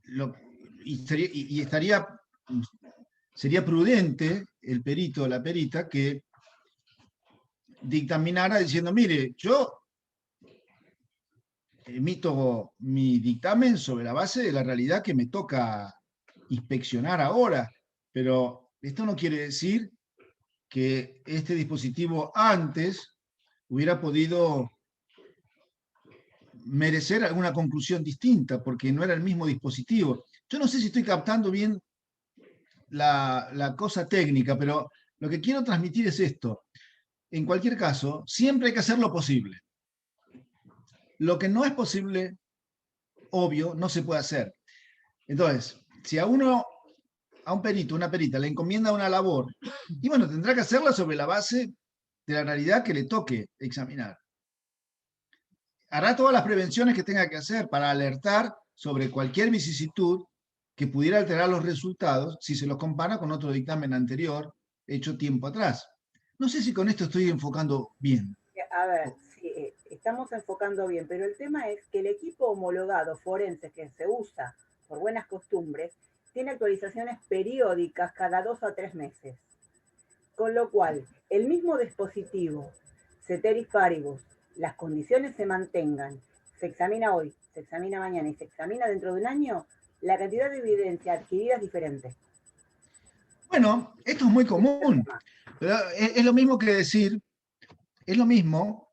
Lo, y estaría, sería prudente el perito o la perita que dictaminara diciendo, mire, yo emito mi dictamen sobre la base de la realidad que me toca inspeccionar ahora, pero esto no quiere decir que este dispositivo antes hubiera podido merecer alguna conclusión distinta, porque no era el mismo dispositivo. Yo no sé si estoy captando bien la cosa técnica, pero lo que quiero transmitir es esto. En cualquier caso, siempre hay que hacer lo posible. Lo que no es posible, obvio, no se puede hacer. Entonces, si a un perito, una perita, le encomienda una labor, y bueno, tendrá que hacerla sobre la base de la realidad que le toque examinar. Hará todas las prevenciones que tenga que hacer para alertar sobre cualquier vicisitud que pudiera alterar los resultados si se los compara con otro dictamen anterior hecho tiempo atrás. No sé si con esto estoy enfocando bien. A ver, sí, estamos enfocando bien, pero el tema es que el equipo homologado forense que se usa por buenas costumbres tiene actualizaciones periódicas cada 2 a 3 meses. Con lo cual, el mismo dispositivo, ceteris paribus, las condiciones se mantengan, se examina hoy, se examina mañana y se examina dentro de un año, la cantidad de evidencia adquirida es diferente. Bueno, esto es muy común, pero es lo mismo que decir, es lo mismo,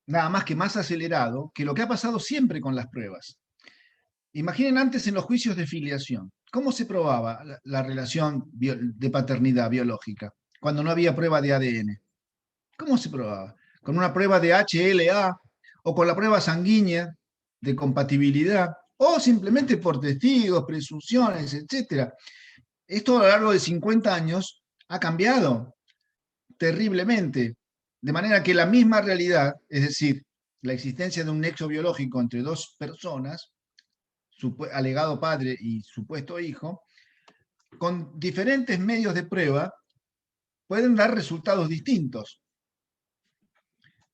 nada más que más acelerado, que lo que ha pasado siempre con las pruebas. Imaginen antes en los juicios de filiación, ¿cómo se probaba la relación de paternidad biológica cuando no había prueba de ADN? ¿Cómo se probaba? ¿Con una prueba de HLA o con la prueba sanguínea de compatibilidad? O simplemente por testigos, presunciones, etcétera. Esto a lo largo de 50 años ha cambiado terriblemente, de manera que la misma realidad, es decir, la existencia de un nexo biológico entre dos personas, alegado padre y supuesto hijo, con diferentes medios de prueba, pueden dar resultados distintos.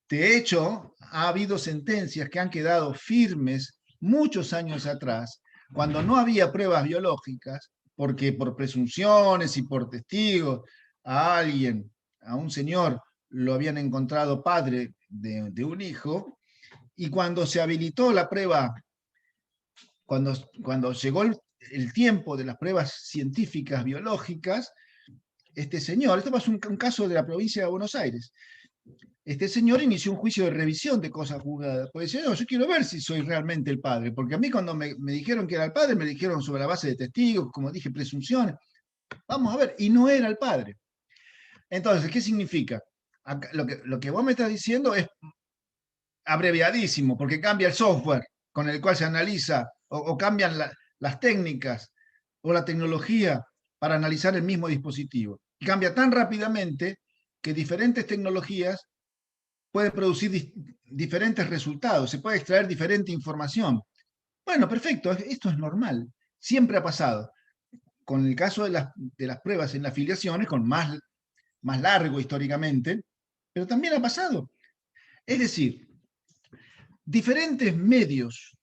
De hecho, ha habido sentencias que han quedado firmes muchos años atrás, cuando no había pruebas biológicas, porque por presunciones y por testigos a alguien, a un señor, lo habían encontrado padre de un hijo, y cuando se habilitó la prueba, cuando llegó el tiempo de las pruebas científicas biológicas, este señor, esto pasó un caso de la provincia de Buenos Aires, este señor inició un juicio de revisión de cosas juzgadas. Porque decía, no, yo quiero ver si soy realmente el padre. Porque a mí cuando me dijeron que era el padre, me dijeron sobre la base de testigos, como dije, presunciones. Vamos a ver, y no era el padre. Entonces, ¿qué significa? Acá, lo que vos me estás diciendo es abreviadísimo, porque cambia el software con el cual se analiza, o cambian las técnicas o la tecnología para analizar el mismo dispositivo. Y cambia tan rápidamente que diferentes tecnologías puede producir diferentes resultados, se puede extraer diferente información. Bueno, perfecto, esto es normal, siempre ha pasado. Con el caso de las pruebas en las filiaciones, con más largo históricamente, pero también ha pasado. Es decir, diferentes medios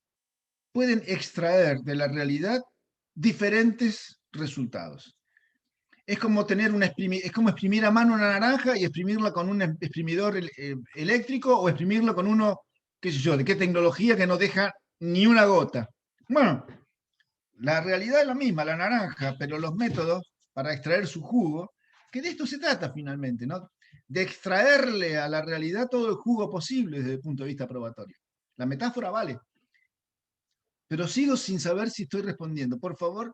pueden extraer de la realidad diferentes resultados. Es como es como exprimir a mano una naranja y exprimirla con un exprimidor eléctrico o exprimirlo con uno, qué sé yo, de qué tecnología que no deja ni una gota. Bueno, la realidad es la misma, la naranja, pero los métodos para extraer su jugo, que de esto se trata finalmente, ¿no? De extraerle a la realidad todo el jugo posible desde el punto de vista probatorio. La metáfora vale, pero sigo sin saber si estoy respondiendo. Por favor,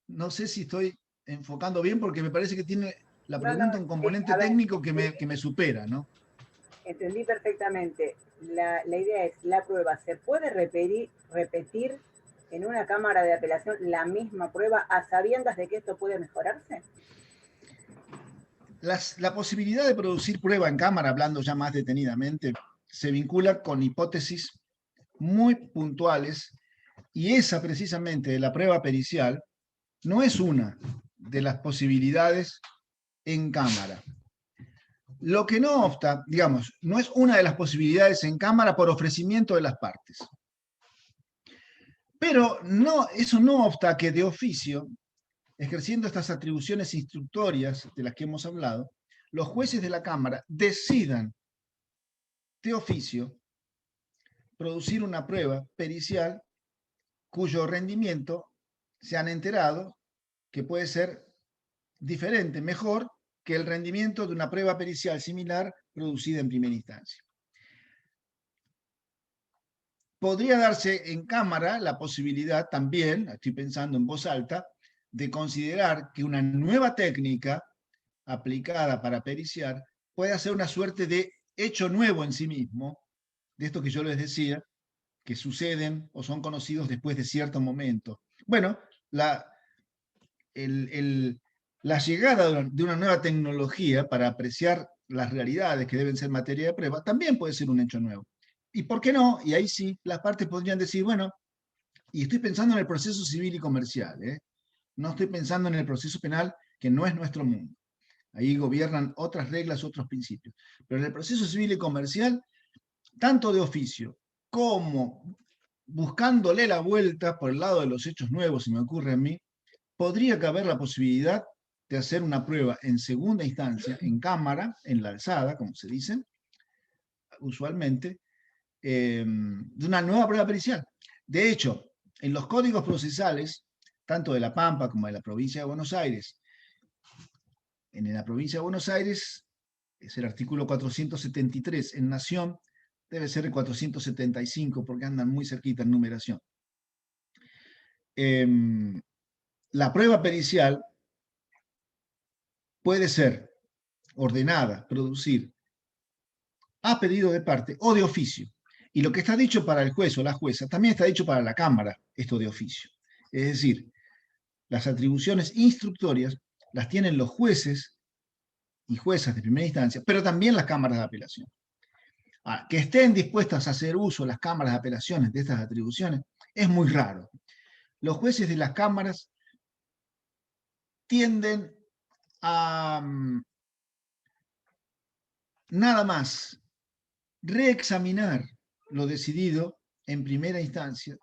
no sé si estoy enfocando bien porque me parece que tiene la No, no, pregunta un sí, componente a ver, técnico que me supera, ¿no? entendí perfectamente. La idea es, la prueba se puede repetir en una cámara de apelación la misma prueba a sabiendas de que esto puede mejorarse. La posibilidad de producir prueba en cámara, hablando ya más detenidamente, se vincula con hipótesis muy puntuales y esa precisamente de la prueba pericial no es una de las posibilidades en cámara. Lo que no obsta, digamos, no es una de las posibilidades en cámara por ofrecimiento de las partes. Pero no, eso no obsta que de oficio, ejerciendo estas atribuciones instructorias de las que hemos hablado, los jueces de la Cámara decidan de oficio producir una prueba pericial cuyo rendimiento se han enterado que puede ser diferente, mejor que el rendimiento de una prueba pericial similar producida en primera instancia. Podría darse en cámara la posibilidad también, estoy pensando en voz alta, de considerar que una nueva técnica aplicada para periciar puede hacer una suerte de hecho nuevo en sí mismo, de esto que yo les decía, que suceden o son conocidos después de cierto momento. Bueno, la llegada de una nueva tecnología para apreciar las realidades que deben ser materia de prueba también puede ser un hecho nuevo. ¿Y por qué no? Y ahí sí, las partes podrían decir, bueno, y estoy pensando en el proceso civil y comercial, ¿eh? No estoy pensando en el proceso penal, que no es nuestro mundo. Ahí gobiernan otras reglas, otros principios. Pero en el proceso civil y comercial, tanto de oficio como buscándole la vuelta por el lado de los hechos nuevos, se me ocurre a mí, podría caber la posibilidad de hacer una prueba en segunda instancia, en cámara, en la alzada, como se dice, usualmente, de una nueva prueba pericial. De hecho, en los códigos procesales, tanto de La Pampa como de la provincia de Buenos Aires, en la provincia de Buenos Aires es el artículo 473, en Nación debe ser el 475 porque andan muy cerquita en numeración. La prueba pericial puede ser ordenada, producir a pedido de parte o de oficio. Y lo que está dicho para el juez o la jueza también está dicho para la Cámara, esto de oficio. Es decir, las atribuciones instructorias las tienen los jueces y juezas de primera instancia, pero también las cámaras de apelación. Que estén dispuestas a hacer uso las cámaras de apelaciones de estas atribuciones es muy raro. Los jueces de las cámaras tienden a nada más reexaminar lo decidido en primera instancia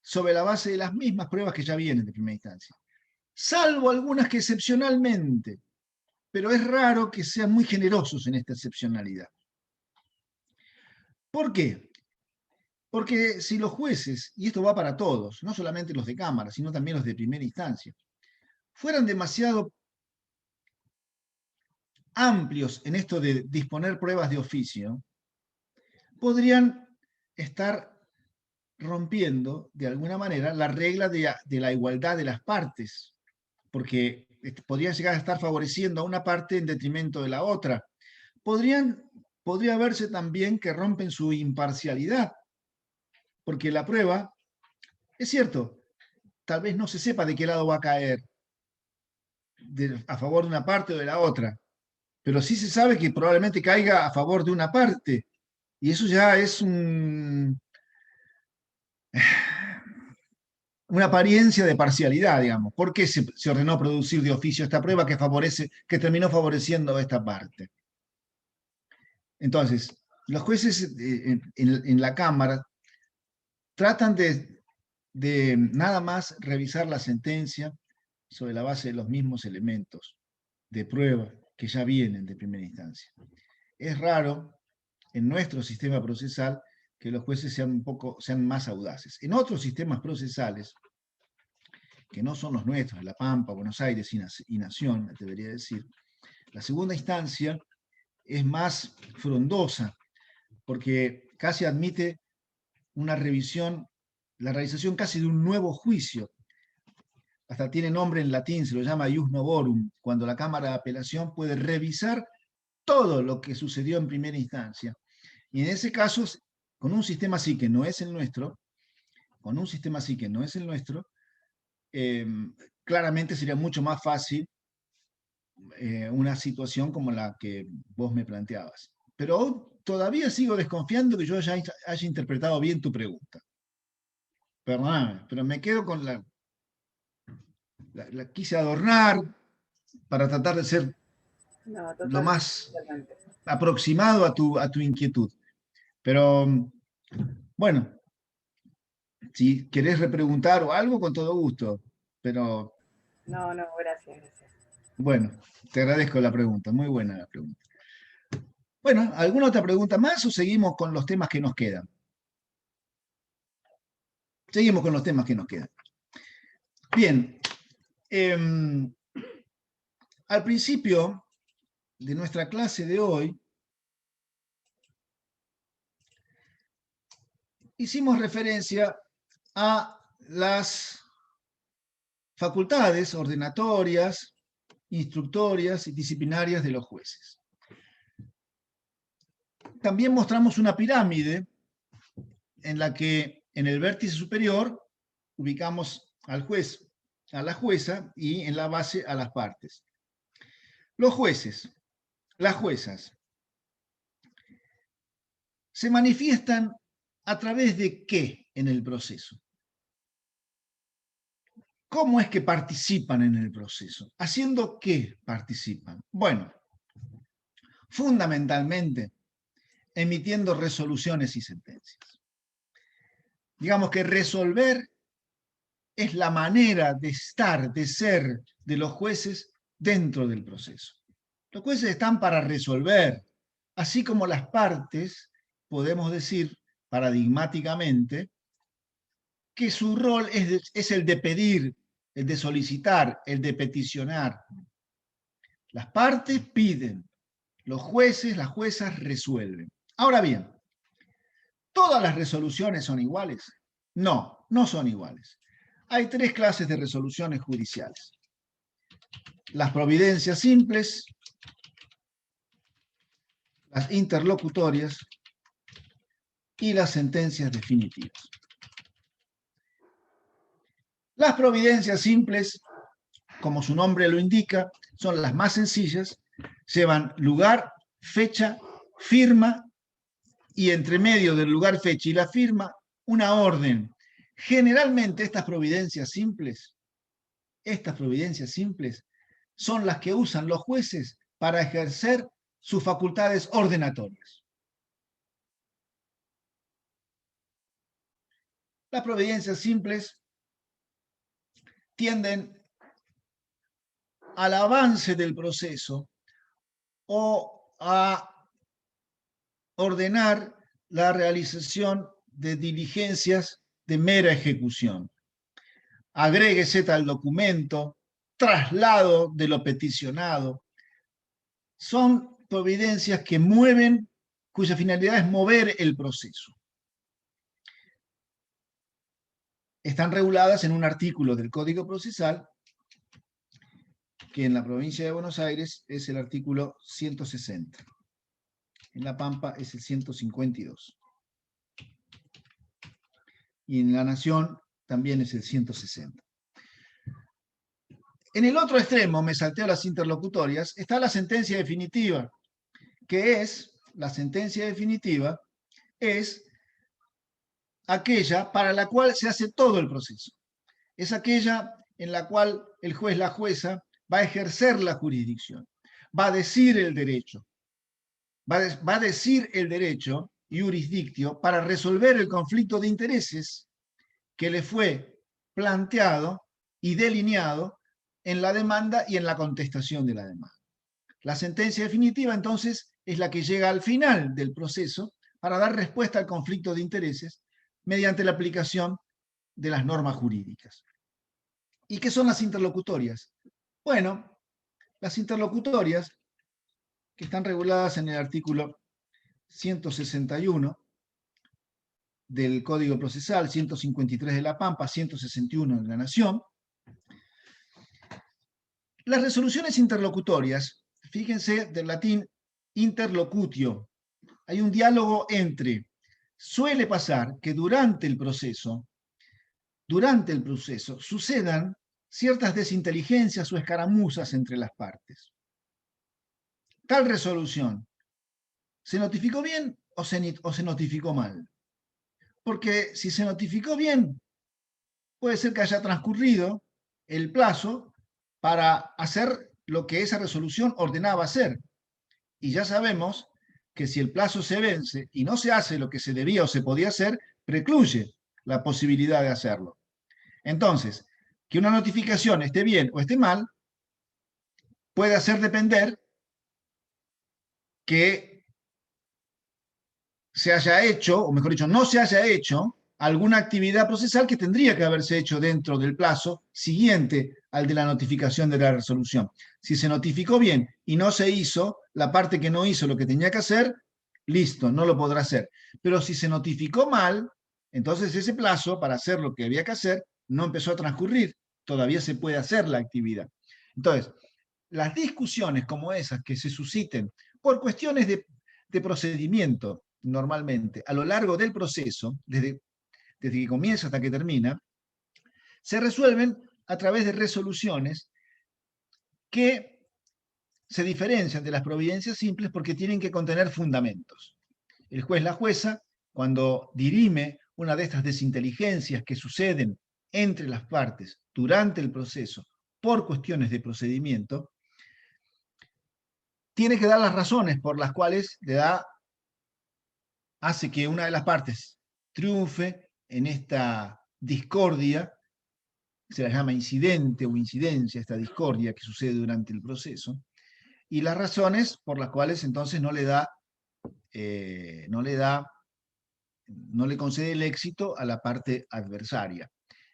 sobre la base de las mismas pruebas que ya vienen de primera instancia, salvo algunas que excepcionalmente, pero es raro que sean muy generosos en esta excepcionalidad. ¿Por qué? Porque si los jueces, y esto va para todos, no solamente los de Cámara, sino también los de primera instancia, fueran demasiado amplios en esto de disponer pruebas de oficio, podrían estar rompiendo de alguna manera la regla de la igualdad de las partes, porque podrían llegar a estar favoreciendo a una parte en detrimento de la otra. Podría verse también que rompen su imparcialidad, porque la prueba, es cierto, tal vez no se sepa de qué lado va a caer, a favor de una parte o de la otra, pero sí se sabe que probablemente caiga a favor de una parte, y eso ya es una apariencia de parcialidad, digamos. ¿Por qué se ordenó producir de oficio esta prueba que terminó favoreciendo a esta parte? Entonces, los jueces en la Cámara tratan de nada más revisar la sentencia sobre la base de los mismos elementos de prueba que ya vienen de primera instancia. Es raro en nuestro sistema procesal que los jueces sean más audaces. En otros sistemas procesales, que no son los nuestros, La Pampa, Buenos Aires y Nación, debería decir, la segunda instancia es más frondosa, porque casi admite una revisión, la realización casi de un nuevo juicio. Hasta tiene nombre en latín, se lo llama ius novorum, cuando la Cámara de Apelación puede revisar todo lo que sucedió en primera instancia. Y en ese caso, con un sistema así que no es el nuestro, claramente sería mucho más fácil una situación como la que vos me planteabas. Pero todavía sigo desconfiando que yo haya interpretado bien tu pregunta. Perdóname, pero me quedo con la quise adornar para tratar de ser lo más Totalmente. aproximado a tu inquietud. Pero bueno, si querés repreguntar o algo, con todo gusto. Pero No, no, gracias, gracias. bueno, te agradezco la pregunta, muy buena la pregunta. Bueno, ¿alguna otra pregunta más o seguimos con los temas que nos quedan? Seguimos con los temas que nos quedan. Bien, al principio de nuestra clase de hoy, hicimos referencia a las facultades ordenatorias, instructorias y disciplinarias de los jueces. También mostramos una pirámide en la que en el vértice superior ubicamos al juez, a la jueza y en la base a las partes. Los jueces, las juezas, se manifiestan a través de qué en el proceso. ¿Cómo es que participan en el proceso? ¿Haciendo qué participan? Bueno, fundamentalmente emitiendo resoluciones y sentencias. Digamos que resolver es la manera de estar, de ser de los jueces dentro del proceso. Los jueces están para resolver, así como las partes, podemos decir paradigmáticamente, que su rol es el de pedir, el de solicitar, el de peticionar. Las partes piden, los jueces, las juezas resuelven. Ahora bien, ¿todas las resoluciones son iguales? No, no son iguales. Hay tres clases de resoluciones judiciales: las providencias simples, las interlocutorias y las sentencias definitivas. Las providencias simples, como su nombre lo indica, son las más sencillas, llevan lugar, fecha, firma y entre medio del lugar, fecha y la firma, una orden. Generalmente estas providencias simples son las que usan los jueces para ejercer sus facultades ordenatorias. Las providencias simples tienden al avance del proceso o a ordenar la realización de diligencias de mera ejecución. Agréguese tal documento, traslado de lo peticionado. Son providencias que mueven, cuya finalidad es mover el proceso. Están reguladas en un artículo del Código Procesal, que en la provincia de Buenos Aires es el artículo 160. En La Pampa es el 152. Y en La Nación también es el 160. En el otro extremo, me salteo las interlocutorias, está la sentencia definitiva, que es, la sentencia definitiva es aquella para la cual se hace todo el proceso. Es aquella en la cual el juez, la jueza, va a ejercer la jurisdicción, va a decir el derecho, va a decir el derecho jurisdictio para resolver el conflicto de intereses que le fue planteado y delineado en la demanda y en la contestación de la demanda. La sentencia definitiva, entonces, es la que llega al final del proceso para dar respuesta al conflicto de intereses mediante la aplicación de las normas jurídicas. ¿Y qué son las interlocutorias? Bueno, las interlocutorias, que están reguladas en el artículo 161 del Código Procesal, 153 de La Pampa, 161 de La Nación. Las resoluciones interlocutorias, fíjense del latín interlocutio, hay un diálogo entre, suele pasar que durante el proceso sucedan ciertas desinteligencias o escaramuzas entre las partes. Tal resolución, ¿se notificó bien o se notificó mal? Porque si se notificó bien, puede ser que haya transcurrido el plazo para hacer lo que esa resolución ordenaba hacer. Y ya sabemos que si el plazo se vence y no se hace lo que se debía o se podía hacer, precluye la posibilidad de hacerlo. Entonces, que una notificación esté bien o esté mal, puede hacer depender que se haya hecho, o mejor dicho, no se haya hecho alguna actividad procesal que tendría que haberse hecho dentro del plazo siguiente al de la notificación de la resolución. Si se notificó bien y no se hizo, la parte que no hizo lo que tenía que hacer, listo, no lo podrá hacer. Pero si se notificó mal, entonces ese plazo para hacer lo que había que hacer no empezó a transcurrir, todavía se puede hacer la actividad. Entonces, las discusiones como esas que se susciten por cuestiones de procedimiento, normalmente, a lo largo del proceso, desde que comienza hasta que termina, se resuelven a través de resoluciones que se diferencian de las providencias simples porque tienen que contener fundamentos. El juez, la jueza, cuando dirime una de estas desinteligencias que suceden entre las partes durante el proceso por cuestiones de procedimiento, tiene que dar las razones por las cuales hace que una de las partes triunfe en esta discordia, se la llama incidente o incidencia, esta discordia que sucede durante el proceso, y las razones por las cuales entonces no le concede el éxito a la parte adversaria.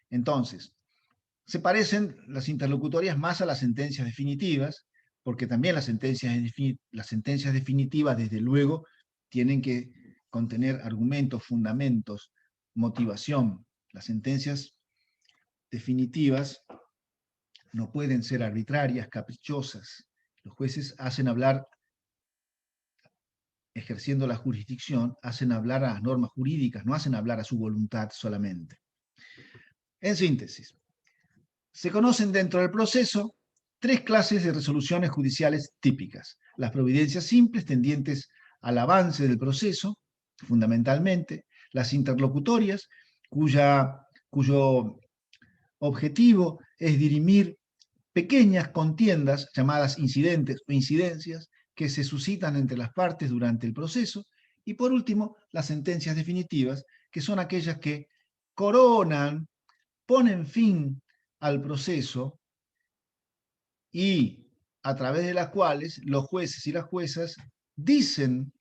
Entonces, se parecen las interlocutorias más a las sentencias definitivas, porque también las sentencias definitivas, desde luego, tienen que contener argumentos, fundamentos, motivación. Las sentencias definitivas no pueden ser arbitrarias, caprichosas. Los jueces hacen hablar, ejerciendo la jurisdicción, hacen hablar a las normas jurídicas, no hacen hablar a su voluntad solamente. En síntesis, se conocen dentro del proceso 3 clases de resoluciones judiciales típicas. Las providencias simples tendientes al avance del proceso, fundamentalmente. Las interlocutorias, cuyo objetivo es dirimir pequeñas contiendas llamadas incidentes o incidencias que se suscitan entre las partes durante el proceso. Y por último, las sentencias definitivas, que son aquellas que coronan, ponen fin al proceso y a través de las cuales los jueces y las juezas dicen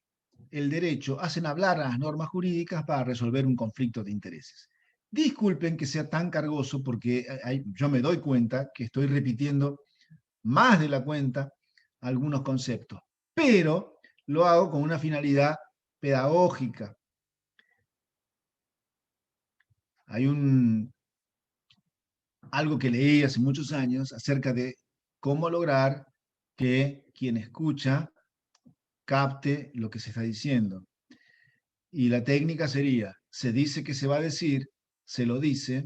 el derecho, hacen hablar a las normas jurídicas para resolver un conflicto de intereses. Disculpen que sea tan cargoso porque yo me doy cuenta que estoy repitiendo más de la cuenta algunos conceptos, pero lo hago con una finalidad pedagógica. Hay algo que leí hace muchos años acerca de cómo lograr que quien escucha capte lo que se está diciendo. Y la técnica sería, se dice que se va a decir, se lo dice,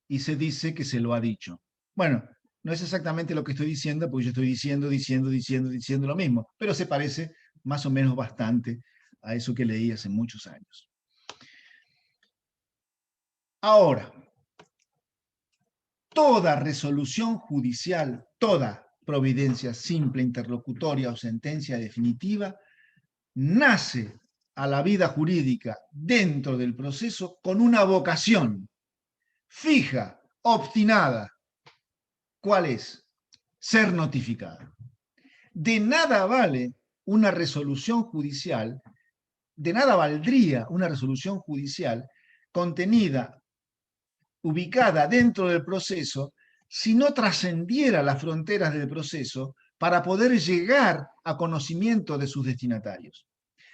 y se dice que se lo ha dicho. Bueno, no es exactamente lo que estoy diciendo, porque yo estoy diciendo lo mismo, pero se parece más o menos bastante a eso que leí hace muchos años. Ahora, toda resolución judicial, toda providencia simple, interlocutoria o sentencia definitiva, nace a la vida jurídica dentro del proceso con una vocación fija, obstinada. ¿Cuál es? Ser notificada. De nada vale una resolución judicial, de nada valdría una resolución judicial contenida, ubicada dentro del proceso, si no trascendiera las fronteras del proceso para poder llegar a conocimiento de sus destinatarios.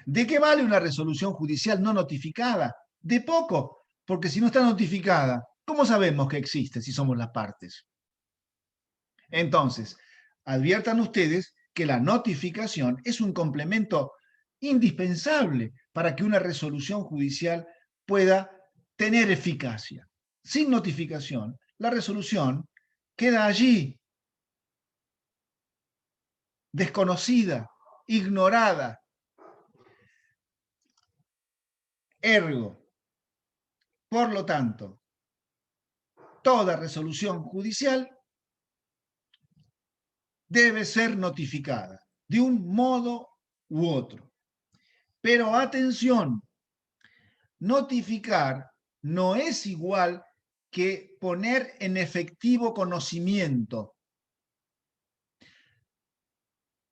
¿De qué vale una resolución judicial no notificada? De poco, porque si no está notificada, ¿cómo sabemos que existe si somos las partes? Entonces, adviertan ustedes que la notificación es un complemento indispensable para que una resolución judicial pueda tener eficacia. Sin notificación, la resolución queda allí, desconocida, ignorada. Ergo, por lo tanto, toda resolución judicial debe ser notificada de un modo u otro. Pero atención, notificar no es igual que poner en efectivo conocimiento.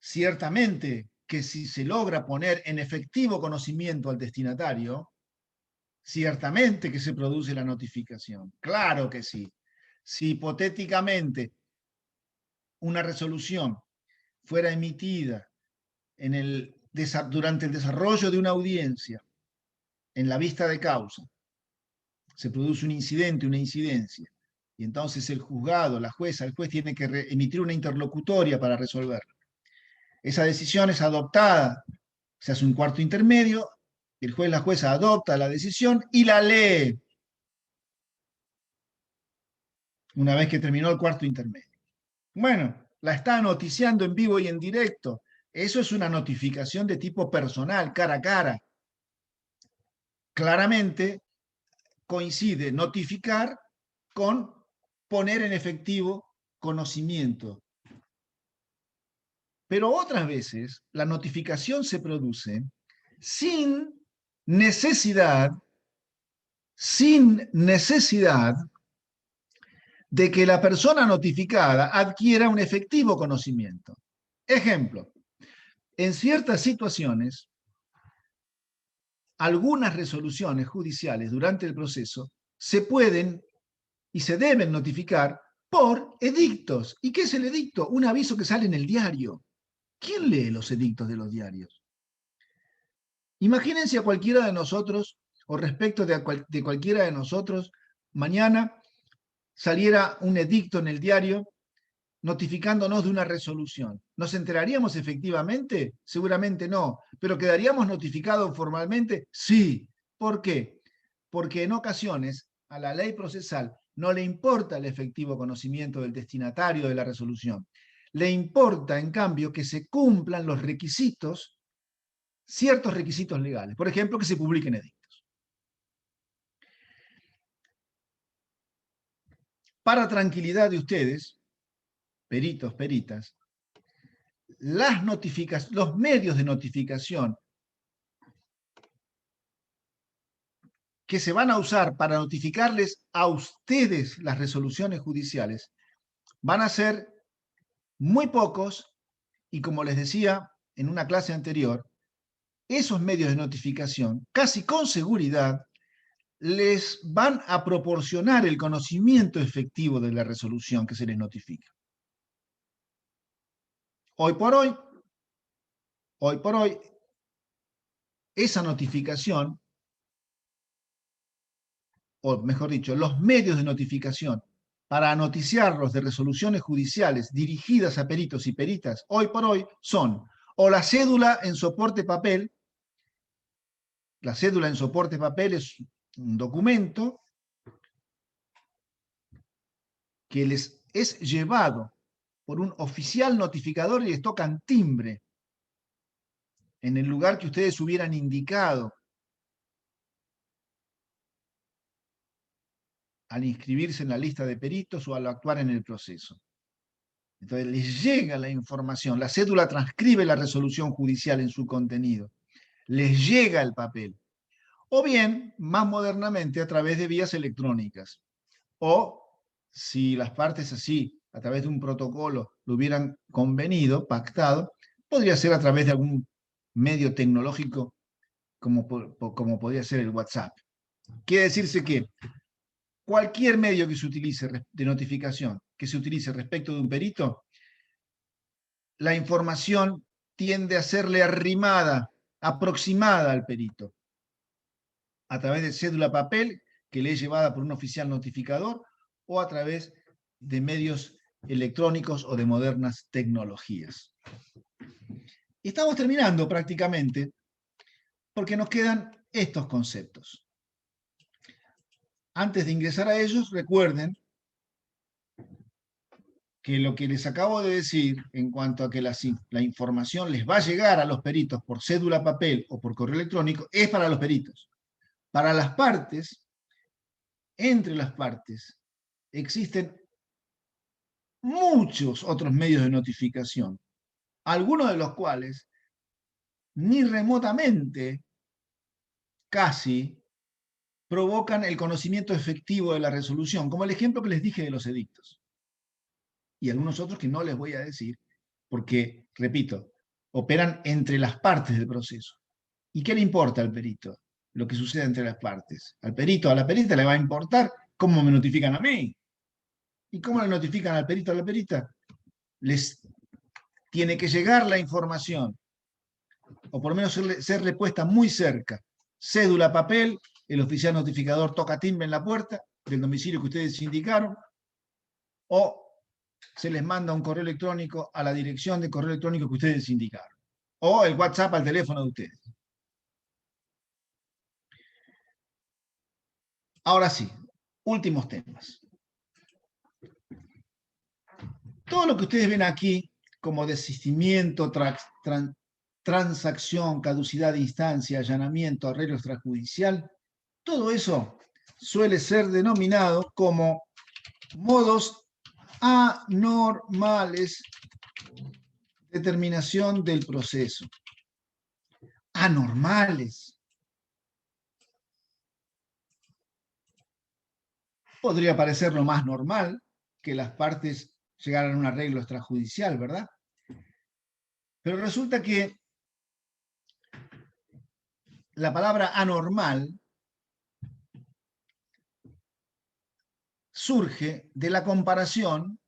Ciertamente que si se logra poner en efectivo conocimiento al destinatario, ciertamente que se produce la notificación. Claro que sí. Si hipotéticamente una resolución fuera emitida durante el desarrollo de una audiencia, en la vista de causa, se produce un incidente, una incidencia, y entonces el juzgado, la jueza, el juez tiene que emitir una interlocutoria para resolverla. Esa decisión es adoptada, se hace un cuarto intermedio, el juez, la jueza adopta la decisión y la lee una vez que terminó el cuarto intermedio. Bueno, la está noticiando en vivo y en directo. Eso es una notificación de tipo personal, cara a cara. Claramente coincide notificar con poner en efectivo conocimiento. Pero otras veces la notificación se produce sin necesidad de que la persona notificada adquiera un efectivo conocimiento. Ejemplo, en ciertas situaciones, algunas resoluciones judiciales durante el proceso se pueden y se deben notificar por edictos. ¿Y qué es el edicto? Un aviso que sale en el diario. ¿Quién lee los edictos de los diarios? Imagínense a cualquiera de nosotros, o respecto de cualquiera de nosotros, mañana saliera un edicto en el diario notificándonos de una resolución. ¿Nos enteraríamos efectivamente? Seguramente no. ¿Pero quedaríamos notificados formalmente? Sí. ¿Por qué? Porque en ocasiones a la ley procesal no le importa el efectivo conocimiento del destinatario de la resolución. Le importa, en cambio, que se cumplan los requisitos, ciertos requisitos legales. Por ejemplo, que se publiquen edictos. Para tranquilidad de ustedes, peritos, peritas, los medios de notificación que se van a usar para notificarles a ustedes las resoluciones judiciales van a ser muy pocos y, como les decía en una clase anterior, esos medios de notificación casi con seguridad les van a proporcionar el conocimiento efectivo de la resolución que se les notifica. Hoy por hoy, esa notificación, o mejor dicho, los medios de notificación para noticiarlos de resoluciones judiciales dirigidas a peritos y peritas, hoy por hoy, son o la cédula en soporte papel. La cédula en soporte papel es un documento que les es llevado por un oficial notificador y les tocan timbre en el lugar que ustedes hubieran indicado al inscribirse en la lista de peritos o al actuar en el proceso. Entonces les llega la información, la cédula transcribe la resolución judicial en su contenido, les llega el papel. O bien, más modernamente, a través de vías electrónicas. O, si las partes así, a través de un protocolo, lo hubieran convenido, pactado, podría ser a través de algún medio tecnológico como podría ser el WhatsApp. Quiere decirse que cualquier medio que se utilice de notificación, que se utilice respecto de un perito, la información tiende a serle arrimada, aproximada al perito, a través de cédula papel que le es llevada por un oficial notificador o a través de medios electrónicos o de modernas tecnologías. Y estamos terminando prácticamente porque nos quedan estos conceptos. Antes de ingresar a ellos, recuerden que lo que les acabo de decir en cuanto a que la información les va a llegar a los peritos por cédula papel o por correo electrónico es para los peritos. Para las partes, entre las partes, existen muchos otros medios de notificación, algunos de los cuales ni remotamente, casi, provocan el conocimiento efectivo de la resolución, como el ejemplo que les dije de los edictos. Y algunos otros que no les voy a decir, porque, repito, operan entre las partes del proceso. ¿Y qué le importa al perito lo que sucede entre las partes? Al perito, a la perita le va a importar cómo me notifican a mí. ¿Y cómo le notifican al perito, a la perita? Les tiene que llegar la información, o por lo menos serle puesta muy cerca. Cédula, papel, el oficial notificador toca timbre en la puerta del domicilio que ustedes indicaron, o se les manda un correo electrónico a la dirección de correo electrónico que ustedes indicaron, o el WhatsApp al teléfono de ustedes. Ahora sí, últimos temas. Todo lo que ustedes ven aquí como desistimiento, transacción, caducidad de instancia, allanamiento, arreglo extrajudicial, todo eso suele ser denominado como modos anormales de terminación del proceso. Anormales. Podría parecer lo más normal que las partes llegaran a un arreglo extrajudicial, ¿verdad? Pero resulta que la palabra anormal surge de la comparación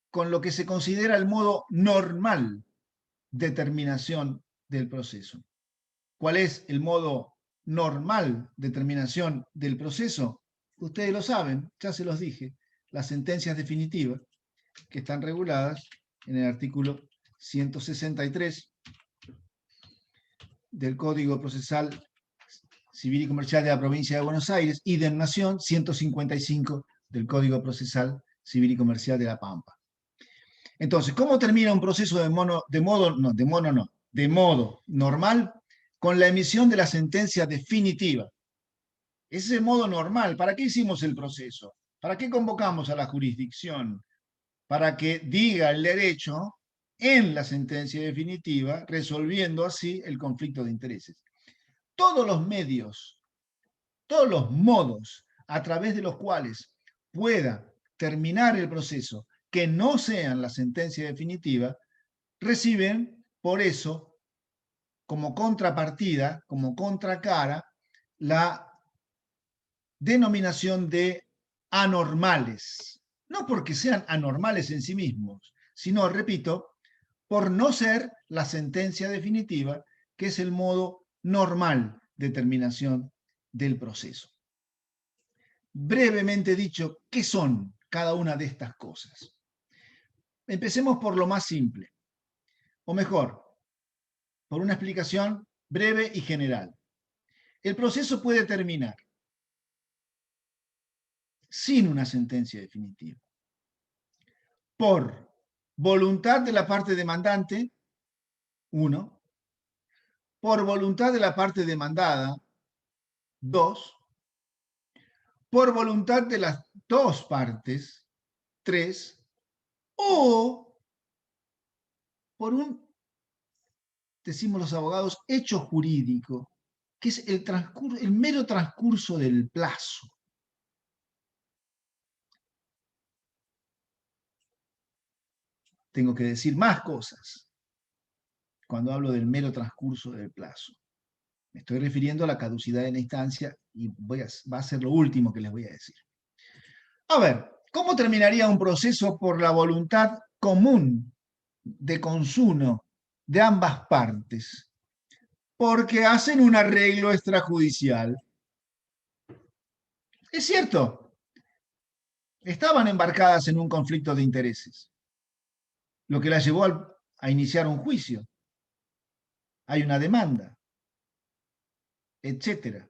con lo que se considera el modo normal de terminación del proceso. ¿Cuál es el modo normal de terminación del proceso? Ustedes lo saben, ya se los dije, las sentencias definitivas que están reguladas en el artículo 163 del Código Procesal Civil y Comercial de la Provincia de Buenos Aires y de Nación 155 del Código Procesal Civil y Comercial de La Pampa. Entonces, ¿cómo termina un proceso de modo normal? Con la emisión de la sentencia definitiva. Ese es el modo normal. ¿Para qué hicimos el proceso? ¿Para qué convocamos a la jurisdicción? Para que diga el derecho en la sentencia definitiva, resolviendo así el conflicto de intereses. Todos los medios, todos los modos a través de los cuales pueda terminar el proceso que no sean la sentencia definitiva, reciben por eso como contrapartida, como contracara, la denominación de anormales. No porque sean anormales en sí mismos, sino, repito, por no ser la sentencia definitiva, que es el modo normal de terminación del proceso. Brevemente dicho, ¿qué son cada una de estas cosas? Empecemos por lo más simple, o mejor, por una explicación breve y general. El proceso puede terminar sin una sentencia definitiva, por voluntad de la parte demandante, 1, por voluntad de la parte demandada, 2, por voluntad de las dos partes, 3, o por un, decimos los abogados, hecho jurídico, que es el mero transcurso del plazo. Tengo que decir más cosas cuando hablo del mero transcurso del plazo. Me estoy refiriendo a la caducidad de la instancia y va a ser lo último que les voy a decir. A ver, ¿cómo terminaría un proceso por la voluntad común de consumo de ambas partes? Porque hacen un arreglo extrajudicial. Es cierto, estaban embarcadas en un conflicto de intereses, lo que las llevó a iniciar un juicio. Hay una demanda, etcétera.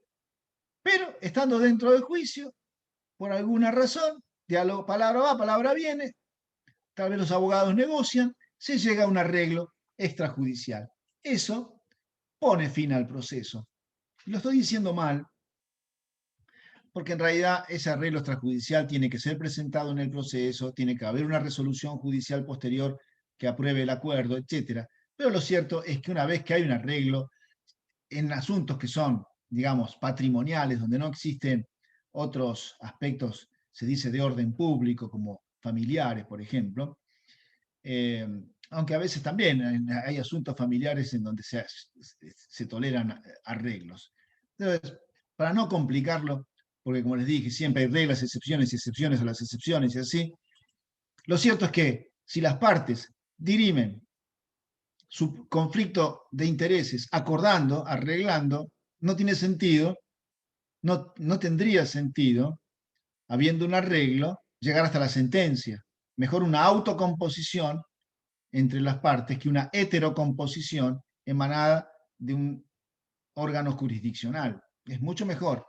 Pero estando dentro del juicio, por alguna razón, diálogo, palabra va, palabra viene, tal vez los abogados negocian, se llega a un arreglo extrajudicial. Eso pone fin al proceso. Lo estoy diciendo mal, porque en realidad ese arreglo extrajudicial tiene que ser presentado en el proceso, tiene que haber una resolución judicial posterior que apruebe el acuerdo, etcétera. Pero lo cierto es que una vez que hay un arreglo en asuntos que son, digamos, patrimoniales, donde no existen otros aspectos, se dice, de orden público, como familiares, por ejemplo, aunque a veces también hay asuntos familiares en donde se toleran arreglos. Entonces, para no complicarlo, porque como les dije, siempre hay reglas, excepciones y excepciones a las excepciones y así, lo cierto es que si las partes dirimen su conflicto de intereses acordando, arreglando, no tiene sentido, no tendría sentido, habiendo un arreglo, llegar hasta la sentencia. Mejor una autocomposición entre las partes que una heterocomposición emanada de un órgano jurisdiccional. Es mucho mejor.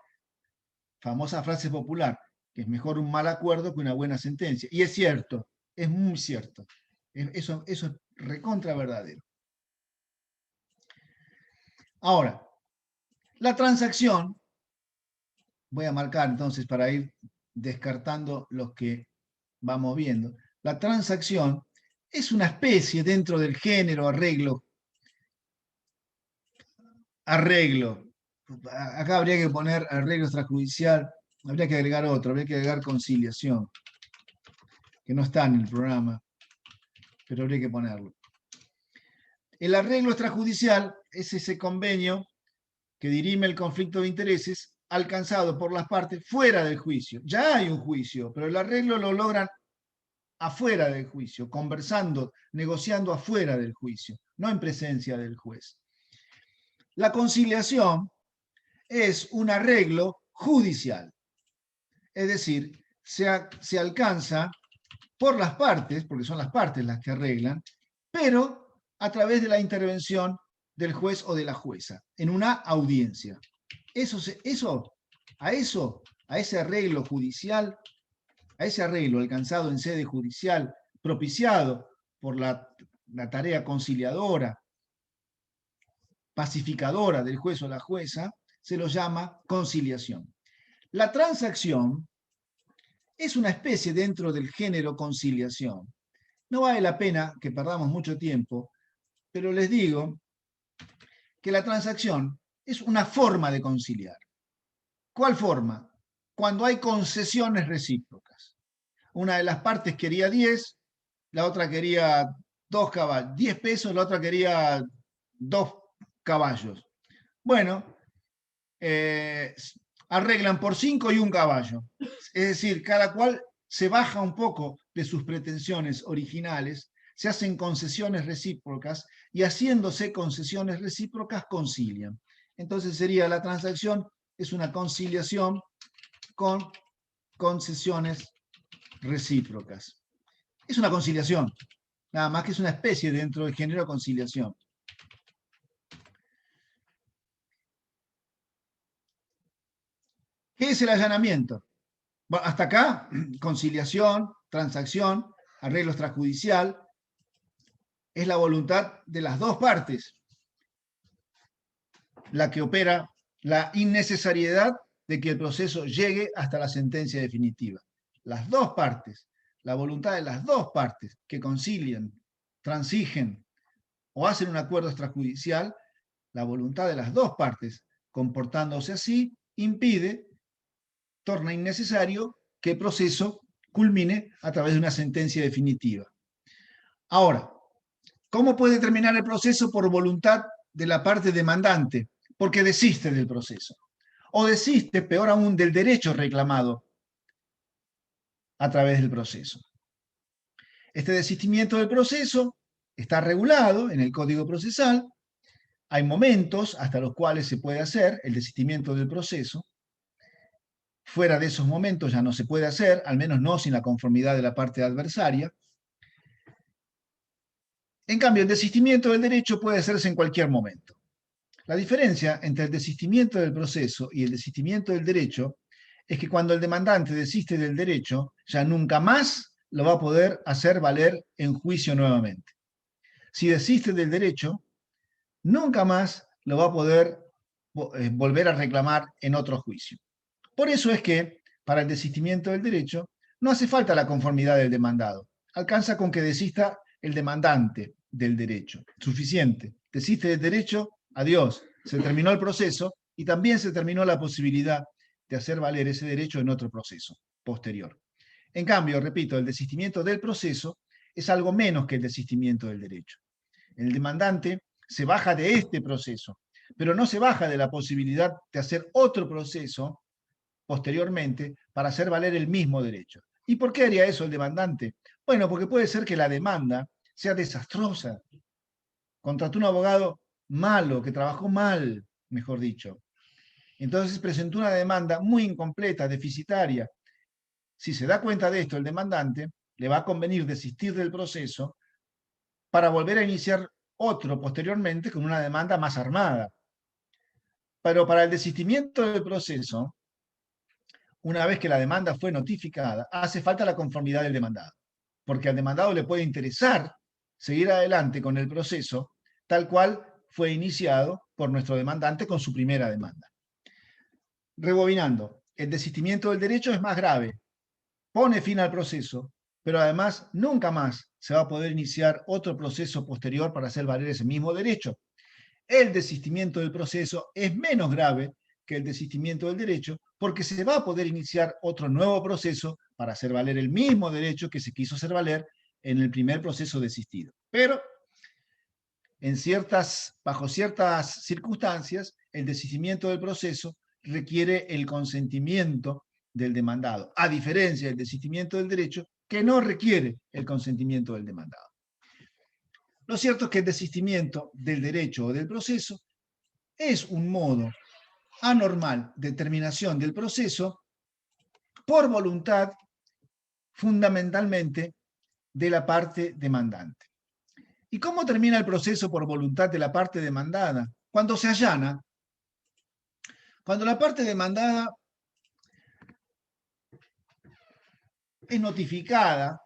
Famosa frase popular, que es mejor un mal acuerdo que una buena sentencia. Y es cierto, es muy cierto. Eso es recontra verdadero. Ahora, la transacción, voy a marcar entonces para ir descartando los que vamos viendo, la transacción es una especie dentro del género arreglo. Acá habría que poner arreglo extrajudicial, habría que agregar otro, habría que agregar conciliación, que no está en el programa, pero habría que ponerlo. El arreglo extrajudicial es ese convenio que dirime el conflicto de intereses alcanzado por las partes fuera del juicio. Ya hay un juicio, pero el arreglo lo logran afuera del juicio, conversando, negociando afuera del juicio, no en presencia del juez. La conciliación es un arreglo judicial, es decir, se alcanza por las partes, porque son las partes las que arreglan, pero a través de la intervención del juez o de la jueza, en una audiencia. A ese arreglo judicial, a ese arreglo alcanzado en sede judicial, propiciado por la tarea conciliadora, pacificadora del juez o la jueza, se lo llama conciliación. La transacción es una especie dentro del género conciliación. No vale la pena que perdamos mucho tiempo, pero les digo que la transacción es una forma de conciliar. ¿Cuál forma? Cuando hay concesiones recíprocas. Una de las partes quería 10, la otra quería 2 caballos, 10 pesos, la otra quería 2 caballos. Bueno, arreglan por 5 y 1 caballo. Es decir, cada cual se baja un poco de sus pretensiones originales, se hacen concesiones recíprocas y haciéndose concesiones recíprocas concilian. Entonces sería la transacción, es una conciliación con concesiones recíprocas. Es una conciliación, nada más que es una especie dentro del género conciliación. ¿Qué es el allanamiento? Bueno, hasta acá, conciliación, transacción, arreglo extrajudicial, es la voluntad de las dos partes la que opera la innecesariedad de que el proceso llegue hasta la sentencia definitiva. Las dos partes, la voluntad de las dos partes que concilian, transigen o hacen un acuerdo extrajudicial, la voluntad de las dos partes comportándose así impide, torna innecesario que el proceso culmine a través de una sentencia definitiva. Ahora, ¿cómo puede terminar el proceso por voluntad de la parte demandante? Porque desiste del proceso. O desiste, peor aún, del derecho reclamado a través del proceso. Este desistimiento del proceso está regulado en el Código Procesal. Hay momentos hasta los cuales se puede hacer el desistimiento del proceso. Fuera de esos momentos ya no se puede hacer, al menos no sin la conformidad de la parte adversaria. En cambio, el desistimiento del derecho puede hacerse en cualquier momento. La diferencia entre el desistimiento del proceso y el desistimiento del derecho es que cuando el demandante desiste del derecho, ya nunca más lo va a poder hacer valer en juicio nuevamente. Si desiste del derecho, nunca más lo va a poder volver a reclamar en otro juicio. Por eso es que, para el desistimiento del derecho, no hace falta la conformidad del demandado. Alcanza con que desista el demandante del derecho. Suficiente. Desiste del derecho, adiós. Se terminó el proceso y también se terminó la posibilidad de hacer valer ese derecho en otro proceso posterior. En cambio, repito, el desistimiento del proceso es algo menos que el desistimiento del derecho. El demandante se baja de este proceso, pero no se baja de la posibilidad de hacer otro proceso posteriormente para hacer valer el mismo derecho. ¿Y por qué haría eso el demandante? Bueno, porque puede ser que la demanda sea desastrosa. Contrató un abogado malo, que trabajó mal, mejor dicho. Entonces presentó una demanda muy incompleta, deficitaria. Si se da cuenta de esto el demandante, le va a convenir desistir del proceso para volver a iniciar otro posteriormente con una demanda más armada. Pero para el desistimiento del proceso, una vez que la demanda fue notificada, hace falta la conformidad del demandado, porque al demandado le puede interesar seguir adelante con el proceso tal cual fue iniciado por nuestro demandante con su primera demanda. Rebobinando, el desistimiento del derecho es más grave, pone fin al proceso, pero además nunca más se va a poder iniciar otro proceso posterior para hacer valer ese mismo derecho. El desistimiento del proceso es menos grave que el desistimiento del derecho, porque se va a poder iniciar otro nuevo proceso para hacer valer el mismo derecho que se quiso hacer valer en el primer proceso desistido. Pero bajo ciertas circunstancias, el desistimiento del proceso requiere el consentimiento del demandado, a diferencia del desistimiento del derecho, que no requiere el consentimiento del demandado. Lo cierto es que el desistimiento del derecho o del proceso es un modo anormal de terminación del proceso por voluntad fundamentalmente de la parte demandante. ¿Y cómo termina el proceso por voluntad de la parte demandada? Cuando se allana, cuando la parte demandada es notificada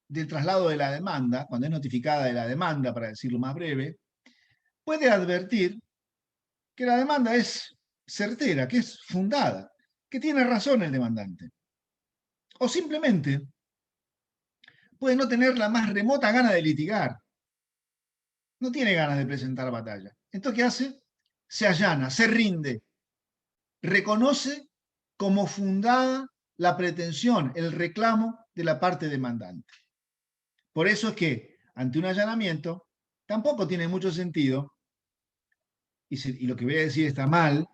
del traslado de la demanda, cuando es notificada de la demanda, para decirlo más breve, puede advertir que la demanda es certera, que es fundada, que tiene razón el demandante. O simplemente puede no tener la más remota gana de litigar. No tiene ganas de presentar batalla. Entonces, ¿qué hace? Se allana, se rinde, reconoce como fundada la pretensión, el reclamo de la parte demandante. Por eso es que, ante un allanamiento, tampoco tiene mucho sentido, y lo que voy a decir está mal,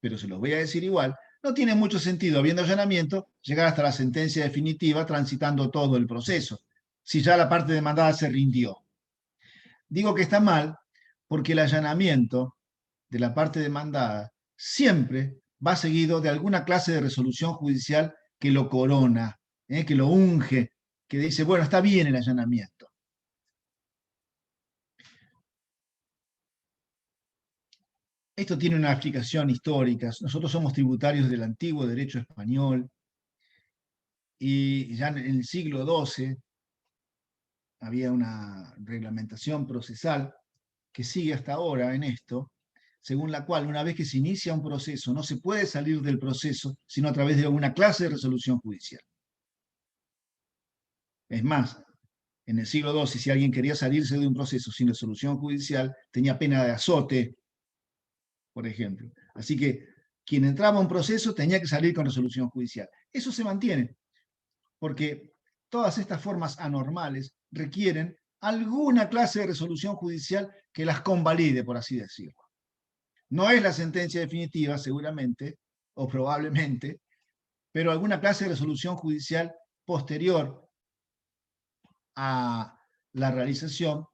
pero se los voy a decir igual, no tiene mucho sentido, habiendo allanamiento, llegar hasta la sentencia definitiva transitando todo el proceso, si ya la parte demandada se rindió. Digo que está mal porque el allanamiento de la parte demandada siempre va seguido de alguna clase de resolución judicial que lo corona, que lo unge, que dice, bueno, está bien el allanamiento. Esto tiene una explicación histórica. Nosotros somos tributarios del antiguo derecho español y ya en el siglo XII había una reglamentación procesal que sigue hasta ahora en esto, según la cual una vez que se inicia un proceso no se puede salir del proceso sino a través de alguna clase de resolución judicial. Es más, en el siglo XII, si alguien quería salirse de un proceso sin resolución judicial, tenía pena de azote, por ejemplo. Así que quien entraba a un proceso tenía que salir con resolución judicial. Eso se mantiene, porque todas estas formas anormales requieren alguna clase de resolución judicial que las convalide, por así decirlo. No es la sentencia definitiva, seguramente, o probablemente, pero alguna clase de resolución judicial posterior a la realización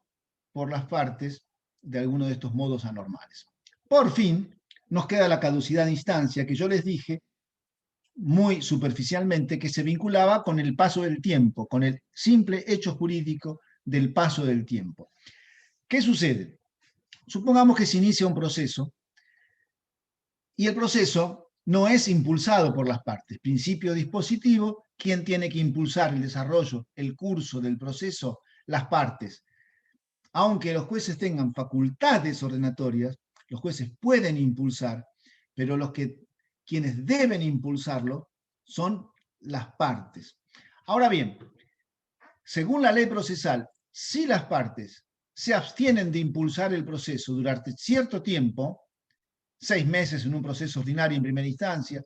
por las partes de alguno de estos modos anormales. Por fin, nos queda la caducidad de instancia que yo les dije muy superficialmente que se vinculaba con el paso del tiempo, con el simple hecho jurídico del paso del tiempo. ¿Qué sucede? Supongamos que se inicia un proceso y el proceso no es impulsado por las partes. Principio dispositivo, ¿quién tiene que impulsar el desarrollo, el curso del proceso? Las partes. Aunque los jueces tengan facultades ordenatorias, los jueces pueden impulsar, pero quienes deben impulsarlo son las partes. Ahora bien, según la ley procesal, si las partes se abstienen de impulsar el proceso durante cierto tiempo, 6 meses en un proceso ordinario en primera instancia,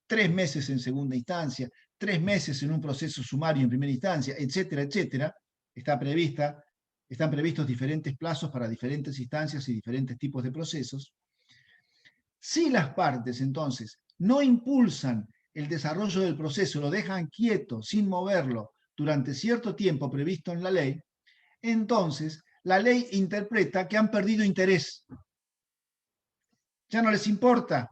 3 meses en segunda instancia, 3 meses en un proceso sumario en primera instancia, etcétera, etcétera, están previstos diferentes plazos para diferentes instancias y diferentes tipos de procesos. Si las partes, entonces, no impulsan el desarrollo del proceso, lo dejan quieto, sin moverlo, durante cierto tiempo previsto en la ley, entonces la ley interpreta que han perdido interés. Ya no les importa.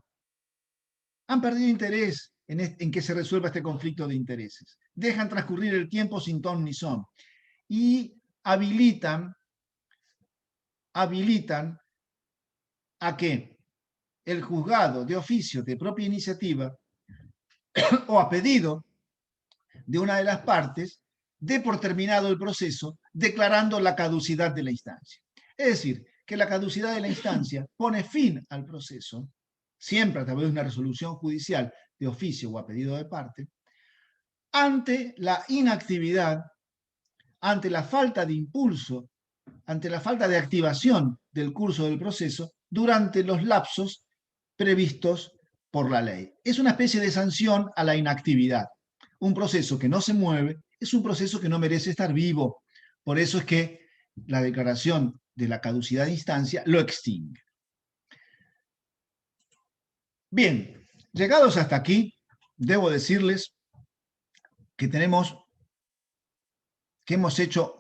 Han perdido interés en que se resuelva este conflicto de intereses. Dejan transcurrir el tiempo sin ton ni son. Y habilitan a que el juzgado de oficio de propia iniciativa o a pedido de una de las partes dé por terminado el proceso declarando la caducidad de la instancia. Es decir, que la caducidad de la instancia pone fin al proceso, siempre a través de una resolución judicial de oficio o a pedido de parte, ante la inactividad, ante la falta de impulso, ante la falta de activación del curso del proceso durante los lapsos previstos por la ley. Es una especie de sanción a la inactividad. Un proceso que no se mueve es un proceso que no merece estar vivo. Por eso es que la declaración de la caducidad de instancia lo extingue. Bien, llegados hasta aquí, debo decirles que hemos hecho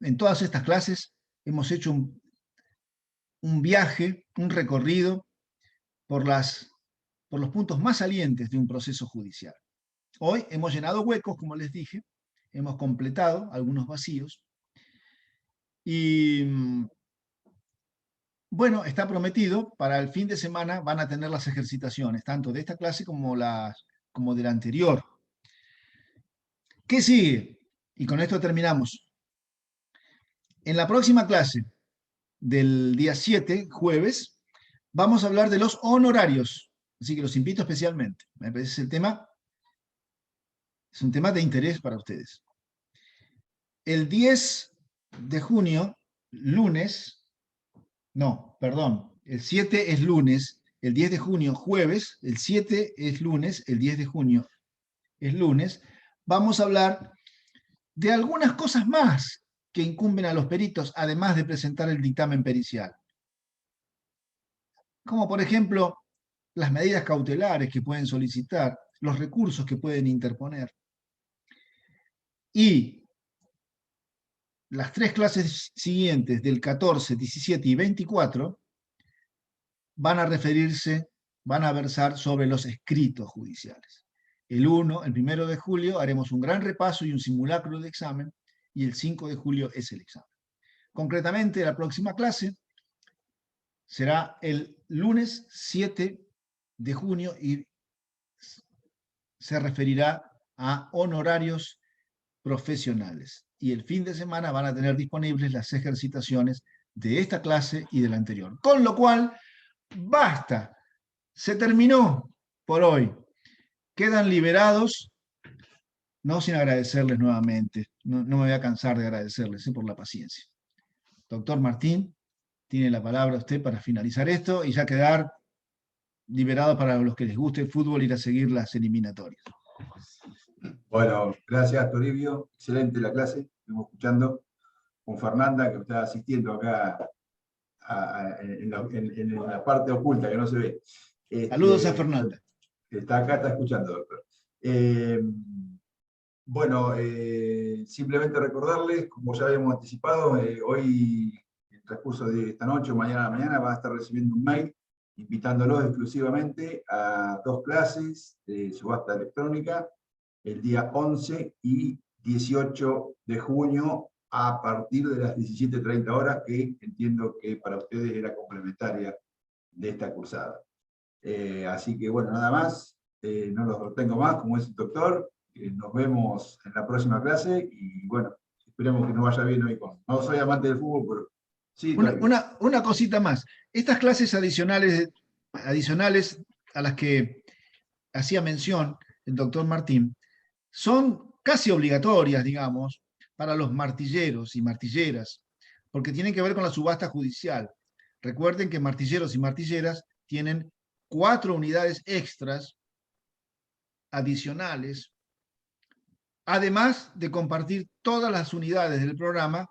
en todas estas clases, hemos hecho un viaje, un recorrido por los puntos más salientes de un proceso judicial. Hoy hemos llenado huecos, como les dije, hemos completado algunos vacíos y bueno, está prometido, para el fin de semana van a tener las ejercitaciones, tanto de esta clase como de la anterior. ¿Qué sigue? Y con esto terminamos. En la próxima clase del día 7, jueves, vamos a hablar de los honorarios. Así que los invito especialmente. Me parece es un tema de interés para ustedes. El 10 de junio, lunes, no, perdón, el 7 es lunes, el 10 de junio, jueves, el 7 es lunes, el 10 de junio es lunes, vamos a hablar de algunas cosas más que incumben a los peritos, además de presentar el dictamen pericial. Como por ejemplo, las medidas cautelares que pueden solicitar, los recursos que pueden interponer. Y las 3 clases siguientes, del 14, 17 y 24, van a versar sobre los escritos judiciales. El 1 de julio, haremos un gran repaso y un simulacro de examen, y el 5 de julio es el examen. Concretamente, la próxima clase será el lunes 7 de junio y se referirá a honorarios profesionales. Y el fin de semana van a tener disponibles las ejercitaciones de esta clase y de la anterior. Con lo cual, basta. Se terminó por hoy. Quedan liberados, no sin agradecerles nuevamente. No me voy a cansar de agradecerles por la paciencia. Doctor Martín, tiene la palabra usted para finalizar esto y ya quedar liberado para los que les guste el fútbol ir a seguir las eliminatorias. Bueno, gracias Toribio, excelente la clase, estuvimos escuchando con Fernanda que está asistiendo acá en la parte oculta que no se ve. Saludos a Fernanda. Está acá, está escuchando, doctor. Bueno, simplemente recordarles, como ya habíamos anticipado, hoy, en el transcurso de esta noche o mañana van a estar recibiendo un mail invitándolos exclusivamente a 2 clases de subasta electrónica, el día 11 y 18 de junio a partir de las 17:30 horas, que entiendo que para ustedes era complementaria de esta cursada. Así que bueno, nada más, no los retengo más, como es el doctor, nos vemos en la próxima clase y bueno, esperemos que nos vaya bien hoy. No soy amante del fútbol, pero sí. Una cosita más. Estas clases adicionales a las que hacía mención el doctor Martín, son casi obligatorias, digamos, para los martilleros y martilleras, porque tienen que ver con la subasta judicial. Recuerden que martilleros y martilleras tienen 4 unidades extras adicionales, además de compartir todas las unidades del programa,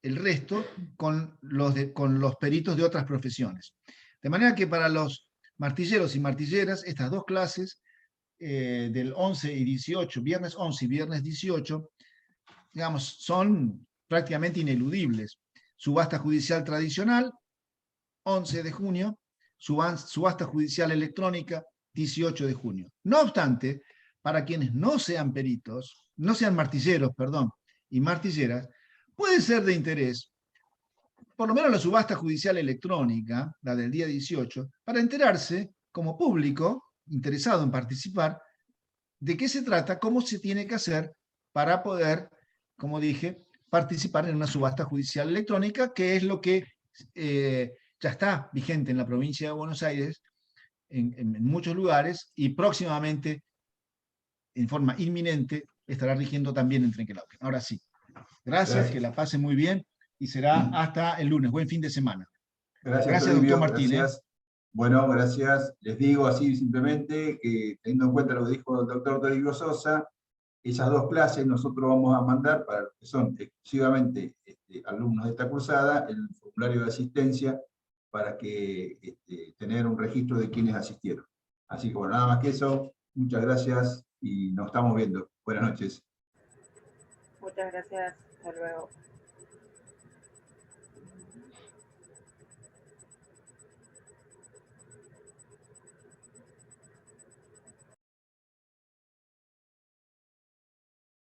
el resto, con los peritos de otras profesiones. De manera que para los martilleros y martilleras, estas 2 clases, del 11 y 18, viernes 11 y viernes 18, digamos, son prácticamente ineludibles. Subasta judicial tradicional, 11 de junio, subasta judicial electrónica, 18 de junio. No obstante, para quienes no sean peritos, no sean martilleros, perdón, y martilleras, puede ser de interés, por lo menos la subasta judicial electrónica, la del día 18, para enterarse, como público interesado en participar, de qué se trata, cómo se tiene que hacer para poder, como dije, participar en una subasta judicial electrónica, que es lo que ya está vigente en la provincia de Buenos Aires, en muchos lugares, y próximamente en forma inminente estará rigiendo también en Trenquelauquen. Ahora sí, gracias, que la pase muy bien y será hasta el lunes. Buen fin de semana. Gracias, Doctor Toribio, Martín. gracias. Bueno, gracias. Les digo así simplemente que, teniendo en cuenta lo que dijo el doctor Toribio Sosa, esas 2 clases nosotros vamos a mandar para los que son exclusivamente alumnos de esta cursada, el formulario de asistencia, para que tener un registro de quienes asistieron. Así que bueno, nada más que eso, muchas gracias y nos estamos viendo. Buenas noches. Muchas gracias. Hasta luego.